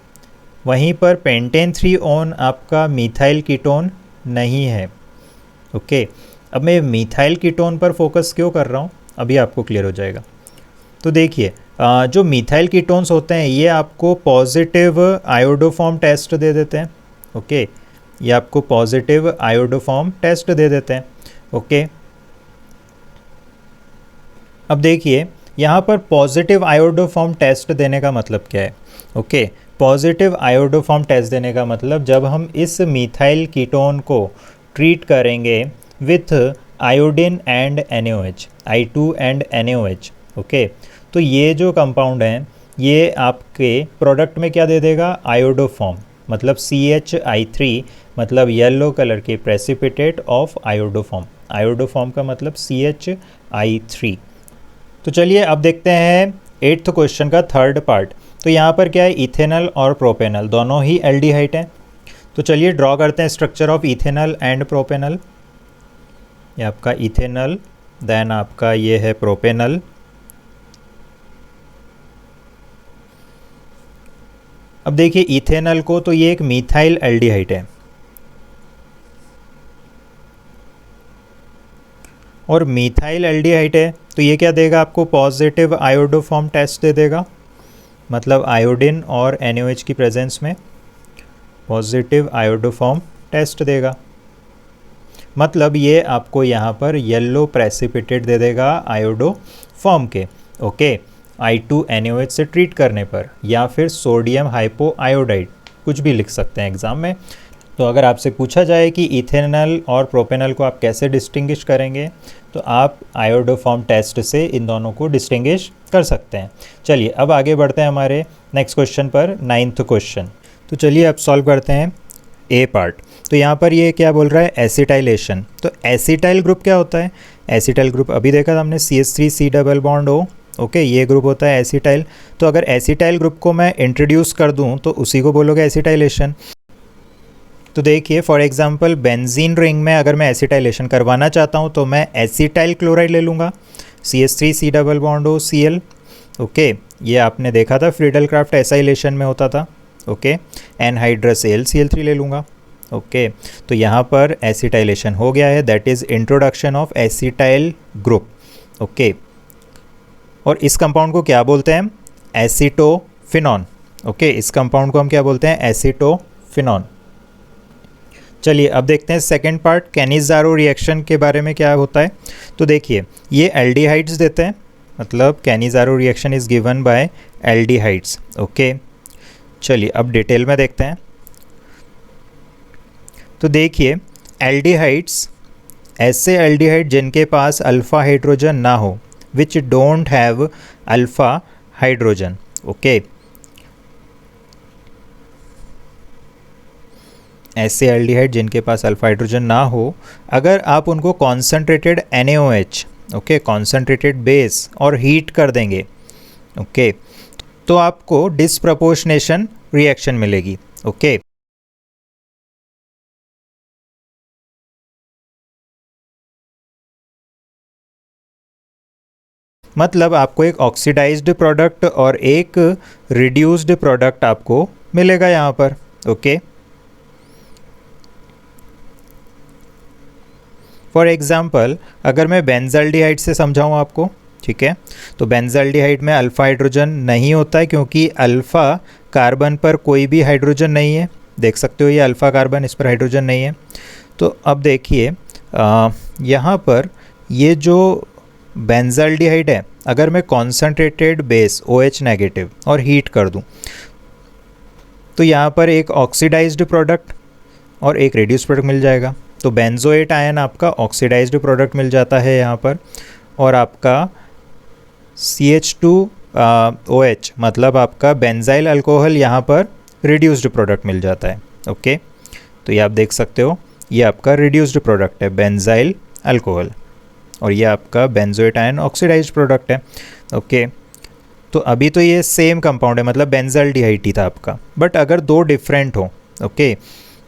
वहीं पर पेंटेन 3 ऑन आपका मीथाइल कीटोन नहीं है। ओके, अब मैं मीथाइल कीटोन पर फोकस क्यों कर रहा हूँ अभी आपको क्लियर हो जाएगा। तो देखिए जो मीथाइल कीटोन्स होते हैं ये आपको पॉजिटिव आयोडोफॉर्म टेस्ट दे देते हैं। ओके, ये आपको पॉजिटिव आयोडोफॉर्म टेस्ट दे देते हैं। ओके, अब देखिए यहाँ पर पॉजिटिव आयोडोफॉर्म टेस्ट देने का मतलब क्या है। ओके, पॉजिटिव आयोडोफॉर्म टेस्ट देने का मतलब जब हम इस मीथाइल कीटोन को ट्रीट करेंगे with iodine and NaOH, I2 and NaOH। Okay, तो ये जो कंपाउंड हैं ये आपके प्रोडक्ट में क्या दे देगा, आयोडोफॉर्म, मतलब CHI3, मतलब येलो कलर के प्रेसिपिटेट ऑफ आयोडोफॉर्म। आयोडोफॉर्म का मतलब CHI3। तो चलिए अब देखते हैं 8th क्वेश्चन का थर्ड पार्ट। तो यहाँ पर क्या है, इथेनॉल और प्रोपेनॉल दोनों ही एल्डिहाइड हैं। तो चलिए ड्रॉ करते हैं structure of ethanol and propanol. ये आपका इथेनॉल, देन आपका ये है प्रोपेनॉल। अब देखिए इथेनॉल को, तो ये एक मीथाइल एल्डिहाइड है, और मीथाइल एल्डिहाइड है तो ये क्या देगा आपको, पॉजिटिव आयोडोफॉर्म टेस्ट दे देगा, मतलब आयोडीन और NaOH की प्रेजेंस में पॉजिटिव आयोडोफॉर्म टेस्ट देगा। मतलब ये आपको यहाँ पर येलो प्रेसिपिटेट दे देगा आयोडोफॉर्म के। ओके, I2 NaOH से ट्रीट करने पर, या फिर सोडियम हाइपो आयोडाइड, कुछ भी लिख सकते हैं एग्ज़ाम में। तो अगर आपसे पूछा जाए कि इथेनॉल और प्रोपेनॉल को आप कैसे डिस्टिंग्विश करेंगे, तो आप आयोडोफॉर्म टेस्ट से इन दोनों को डिस्टिंग्विश कर सकते हैं। चलिए अब आगे बढ़ते हैं हमारे नेक्स्ट क्वेश्चन पर, 9th क्वेश्चन। तो चलिए अब सॉल्व करते हैं ए पार्ट। तो यहाँ पर ये क्या बोल रहा है, एसिटाइलेशन। तो एसिटाइल ग्रुप क्या होता है, एसिटाइल ग्रुप अभी देखा था हमने, CH3C double bond O। Okay, ये ग्रुप होता है एसिटाइल। तो अगर एसिटाइल ग्रुप को मैं इंट्रोड्यूस कर दूँ तो उसी को बोलोगे एसिटाइलेशन। तो देखिए फॉर एग्जांपल बेंजीन रिंग में अगर मैं एसिटाइलेशन करवाना चाहता हूँ तो मैं एसिटाइल क्लोराइड ले लूँगा, CH3C double bond O Cl। Okay, ये आपने देखा था फ्रीडल क्राफ्ट एसाइलेशन में होता था। ओके, एनहाइड्रस AlCl3 ले लूँगा। ओके, तो यहाँ पर एसिटाइलेशन हो गया है, that is introduction of acetyl group. Okay, और इस कंपाउंड को क्या बोलते हैं, एसीटोफिनॉन। ओके, इस कंपाउंड को हम क्या बोलते हैं, एसीटोफिनॉन। चलिए अब देखते हैं सेकंड पार्ट, कैनिज़ारो रिएक्शन के बारे में क्या होता है। तो देखिए ये एल्डिहाइड्स देते हैं, मतलब Cannizzaro reaction is given by aldehydes. Okay, चलिए अब डिटेल में देखते हैं। तो देखिए एल्डिहाइड्स, ऐसे एल्डिहाइड जिनके पास अल्फ़ा हाइड्रोजन ना हो, which don't have alpha hydrogen. Okay, ऐसे एल्डिहाइड जिनके पास अल्फ़ा हाइड्रोजन ना हो, अगर आप उनको concentrated NaOH, okay, concentrated base और हीट कर देंगे, ओके, तो आपको डिसप्रपोर्शनेशन रिएक्शन मिलेगी। ओके, मतलब आपको एक ऑक्सीडाइज्ड प्रोडक्ट और एक रिड्यूस्ड प्रोडक्ट आपको मिलेगा यहाँ पर। ओके, फॉर एग्जाम्पल अगर मैं बेंज़ल्डिहाइड से समझाऊँ आपको, ठीक है, तो बेंज़ल्डिहाइड में अल्फ़ा हाइड्रोजन नहीं होता है क्योंकि अल्फ़ा कार्बन पर कोई भी हाइड्रोजन नहीं है। देख सकते हो ये अल्फ़ा कार्बन, इस पर हाइड्रोजन नहीं है। तो अब देखिए यहाँ पर ये जो बेंज़ल्डिहाइड है, अगर मैं कॉन्सेंट्रेटेड बेस OH नेगेटिव और हीट कर दूँ, तो यहाँ पर एक ऑक्सीडाइज्ड प्रोडक्ट और एक रेड्यूस प्रोडक्ट मिल जाएगा। तो बेंजोएट आयन आपका ऑक्सीडाइज्ड प्रोडक्ट मिल जाता है यहाँ पर, और आपका CH2OH मतलब आपका बेंजाइल अल्कोहल यहाँ पर रिड्यूस्ड प्रोडक्ट मिल जाता है। ओके, तो ये आप देख सकते हो, ये आपका रिड्यूस्ड प्रोडक्ट है बेंजाइल अल्कोहल, और ये आपका बेंजोएट आयन ऑक्सीडाइज्ड प्रोडक्ट है। ओके, तो अभी तो ये सेम कंपाउंड है, मतलब बेंज़ल्डिहाइड ही था आपका, बट अगर दो डिफरेंट हो, ओके,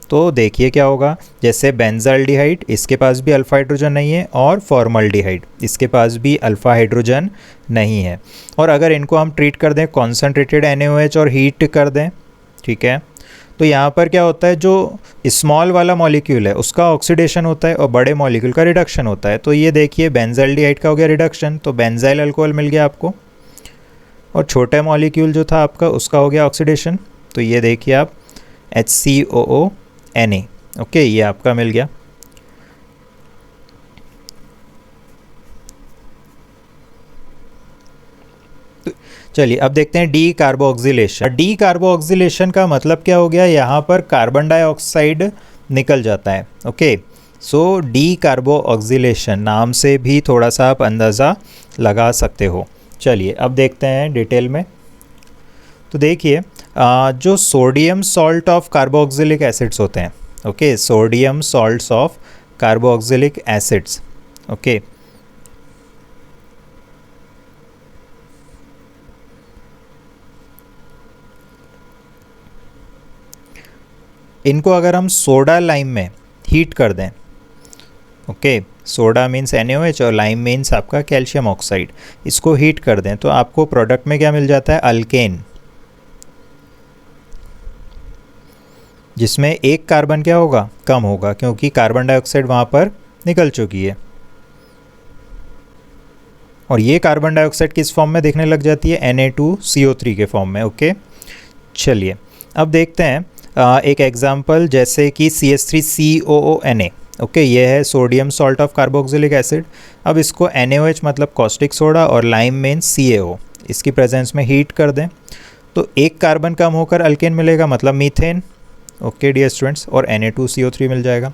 तो देखिए क्या होगा, जैसे बेंज़ल्डिहाइड इसके पास भी अल्फ़ा हाइड्रोजन नहीं है, और फॉर्मल्डिहाइड इसके पास भी अल्फ़ा हाइड्रोजन नहीं है, और अगर इनको हम ट्रीट कर दें कॉन्सेंट्रेटेड NaOH और हीट कर दें, ठीक है, तो यहाँ पर क्या होता है, जो स्मॉल वाला मॉलिक्यूल है उसका ऑक्सीडेशन होता है और बड़े मॉलिक्यूल का रिडक्शन होता है। तो ये देखिए बेंज़ल्डिहाइड का हो गया रिडक्शन, तो बेंजाइल अल्कोहल मिल गया आपको, और छोटे मॉलिक्यूल जो था आपका उसका हो गया ऑक्सीडेशन। तो ये देखिए आप HCOONA, ओके, ये आपका मिल गया। चलिए अब देखते हैं डी कार्बोक्सिलेशन। डी कार्बोक्सिलेशन का मतलब क्या हो गया, यहाँ पर कार्बन डाइऑक्साइड निकल जाता है। ओके, सो डी कार्बोक्सिलेशन नाम से भी थोड़ा सा आप अंदाज़ा लगा सकते हो। चलिए अब देखते हैं डिटेल में। तो देखिए जो sodium salt of carboxylic acids होते हैं, okay, sodium salts of carboxylic acids, okay, इनको अगर हम सोडा लाइम में हीट कर दें, ओके, सोडा मीन्स NaOH और लाइम मीन्स आपका कैल्शियम ऑक्साइड, इसको हीट कर दें तो आपको प्रोडक्ट में क्या मिल जाता है, अल्केन, जिसमें एक कार्बन क्या होगा, कम होगा, क्योंकि कार्बन डाइऑक्साइड वहाँ पर निकल चुकी है, और ये कार्बन डाइऑक्साइड किस फॉर्म में दिखने लग जाती है, Na2CO3 के फॉर्म में। ओके, चलिए अब देखते हैं एक एग्जाम्पल, जैसे कि CH3COONA, ओके, ये है sodium salt of carboxylic acid. अब इसको NaOH मतलब कॉस्टिक सोडा और लाइम मीन्स CaO, इसकी प्रेजेंस में हीट कर दें तो एक कार्बन कम होकर अल्केन मिलेगा, मतलब मीथेन। ओके डियर स्टूडेंट्स, और Na2CO3 मिल जाएगा।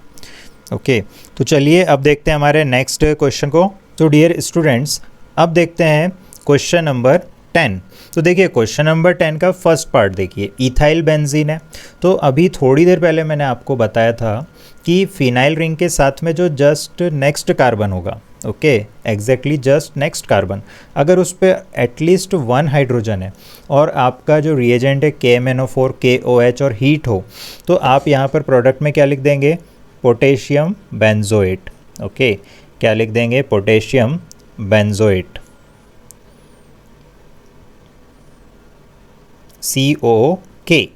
ओके, तो चलिए अब देखते हैं हमारे नेक्स्ट क्वेश्चन को। तो डियर स्टूडेंट्स अब देखते हैं क्वेश्चन नंबर 10। तो देखिए क्वेश्चन नंबर 10 का फर्स्ट पार्ट देखिए, इथाइल बेंजीन है। तो अभी थोड़ी देर पहले मैंने आपको बताया था कि फिनाइल रिंग के साथ में जो जस्ट नेक्स्ट कार्बन होगा, okay, exactly just next carbon, अगर उस पर एटलीस्ट 1 हाइड्रोजन है और आपका जो रिएजेंट है KMnO4 KOH और हीट हो, तो आप यहाँ पर प्रोडक्ट में क्या लिख देंगे, पोटेशियम बेंजोएट। ओके, क्या लिख देंगे, पोटेशियम बेंजोएट, COK।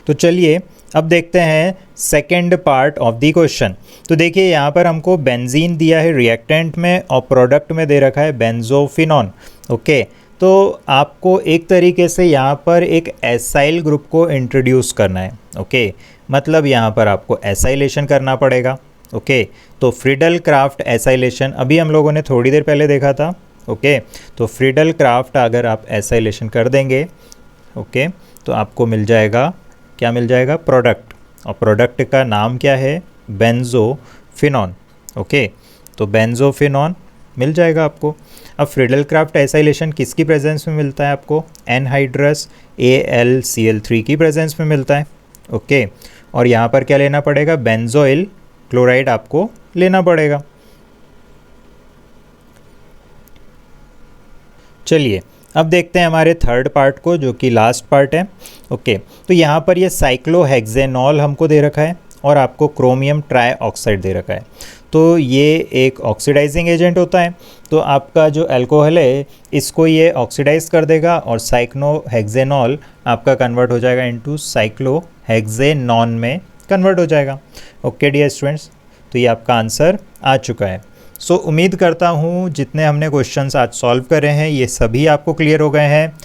तो चलिए अब देखते हैं second part of the question. तो देखिए यहाँ पर हमको बेंजीन दिया है रिएक्टेंट में और प्रोडक्ट में दे रखा है बेंजोफिनॉन। ओके, तो आपको एक तरीके से यहाँ पर एक एसाइल ग्रुप को इंट्रोड्यूस करना है। ओके, मतलब यहाँ पर आपको एसाइलेशन करना पड़ेगा। ओके, तो फ्रीडल क्राफ्ट एसाइलेशन अभी हम लोगों ने थोड़ी देर पहले देखा था। ओके, तो फ्रीडल क्राफ्ट अगर आप एसाइलेशन कर देंगे, ओके, तो आपको मिल जाएगा, क्या मिल जाएगा, प्रोडक्ट। और प्रोडक्ट का नाम क्या है, बेंजोफिनॉन। ओके, तो बेंजोफिनॉन मिल जाएगा आपको। अब फ्रीडल क्राफ्ट एसाइलेशन किसकी प्रेजेंस में मिलता है आपको, एनहाइड्रस AlCl3 की प्रेजेंस में मिलता है। ओके, और यहाँ पर क्या लेना पड़ेगा, बेंजोइल क्लोराइड आपको लेना पड़ेगा। चलिए अब देखते हैं हमारे थर्ड पार्ट को, जो कि लास्ट पार्ट है। ओके, तो यहाँ पर ये साइक्लोहेक्सेनॉल हमको दे रखा है और आपको क्रोमियम ट्राईऑक्साइड दे रखा है। तो ये एक ऑक्सीडाइजिंग एजेंट होता है, तो आपका जो अल्कोहल है इसको ये ऑक्सीडाइज कर देगा और साइक्लोहेक्सेनॉल आपका कन्वर्ट हो जाएगा इनटू साइक्लोहेक्सेनॉन में कन्वर्ट हो जाएगा। ओके डियर स्टूडेंट्स, तो ये आपका आंसर आ चुका है। सो उम्मीद करता हूँ जितने हमने क्वेश्चंस आज सॉल्व करे हैं ये सभी आपको क्लियर हो गए हैं।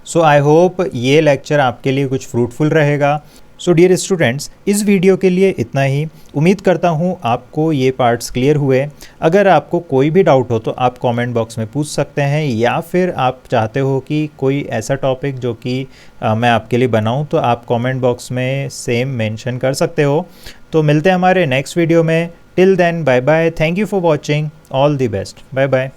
सो आई होप ये लेक्चर आपके लिए कुछ फ्रूटफुल रहेगा। सो डियर स्टूडेंट्स, इस वीडियो के लिए इतना ही। उम्मीद करता हूँ आपको ये पार्ट्स क्लियर हुए। अगर आपको कोई भी डाउट हो तो आप कमेंट बॉक्स में पूछ सकते हैं, या फिर आप चाहते हो कि कोई ऐसा टॉपिक जो कि मैं आपके लिए बनाऊँ तो आप कमेंट बॉक्स में सेम मेंशन कर सकते हो। तो मिलते हैं हमारे नेक्स्ट वीडियो में। Till then bye bye, thank you for watching, all the best, bye bye.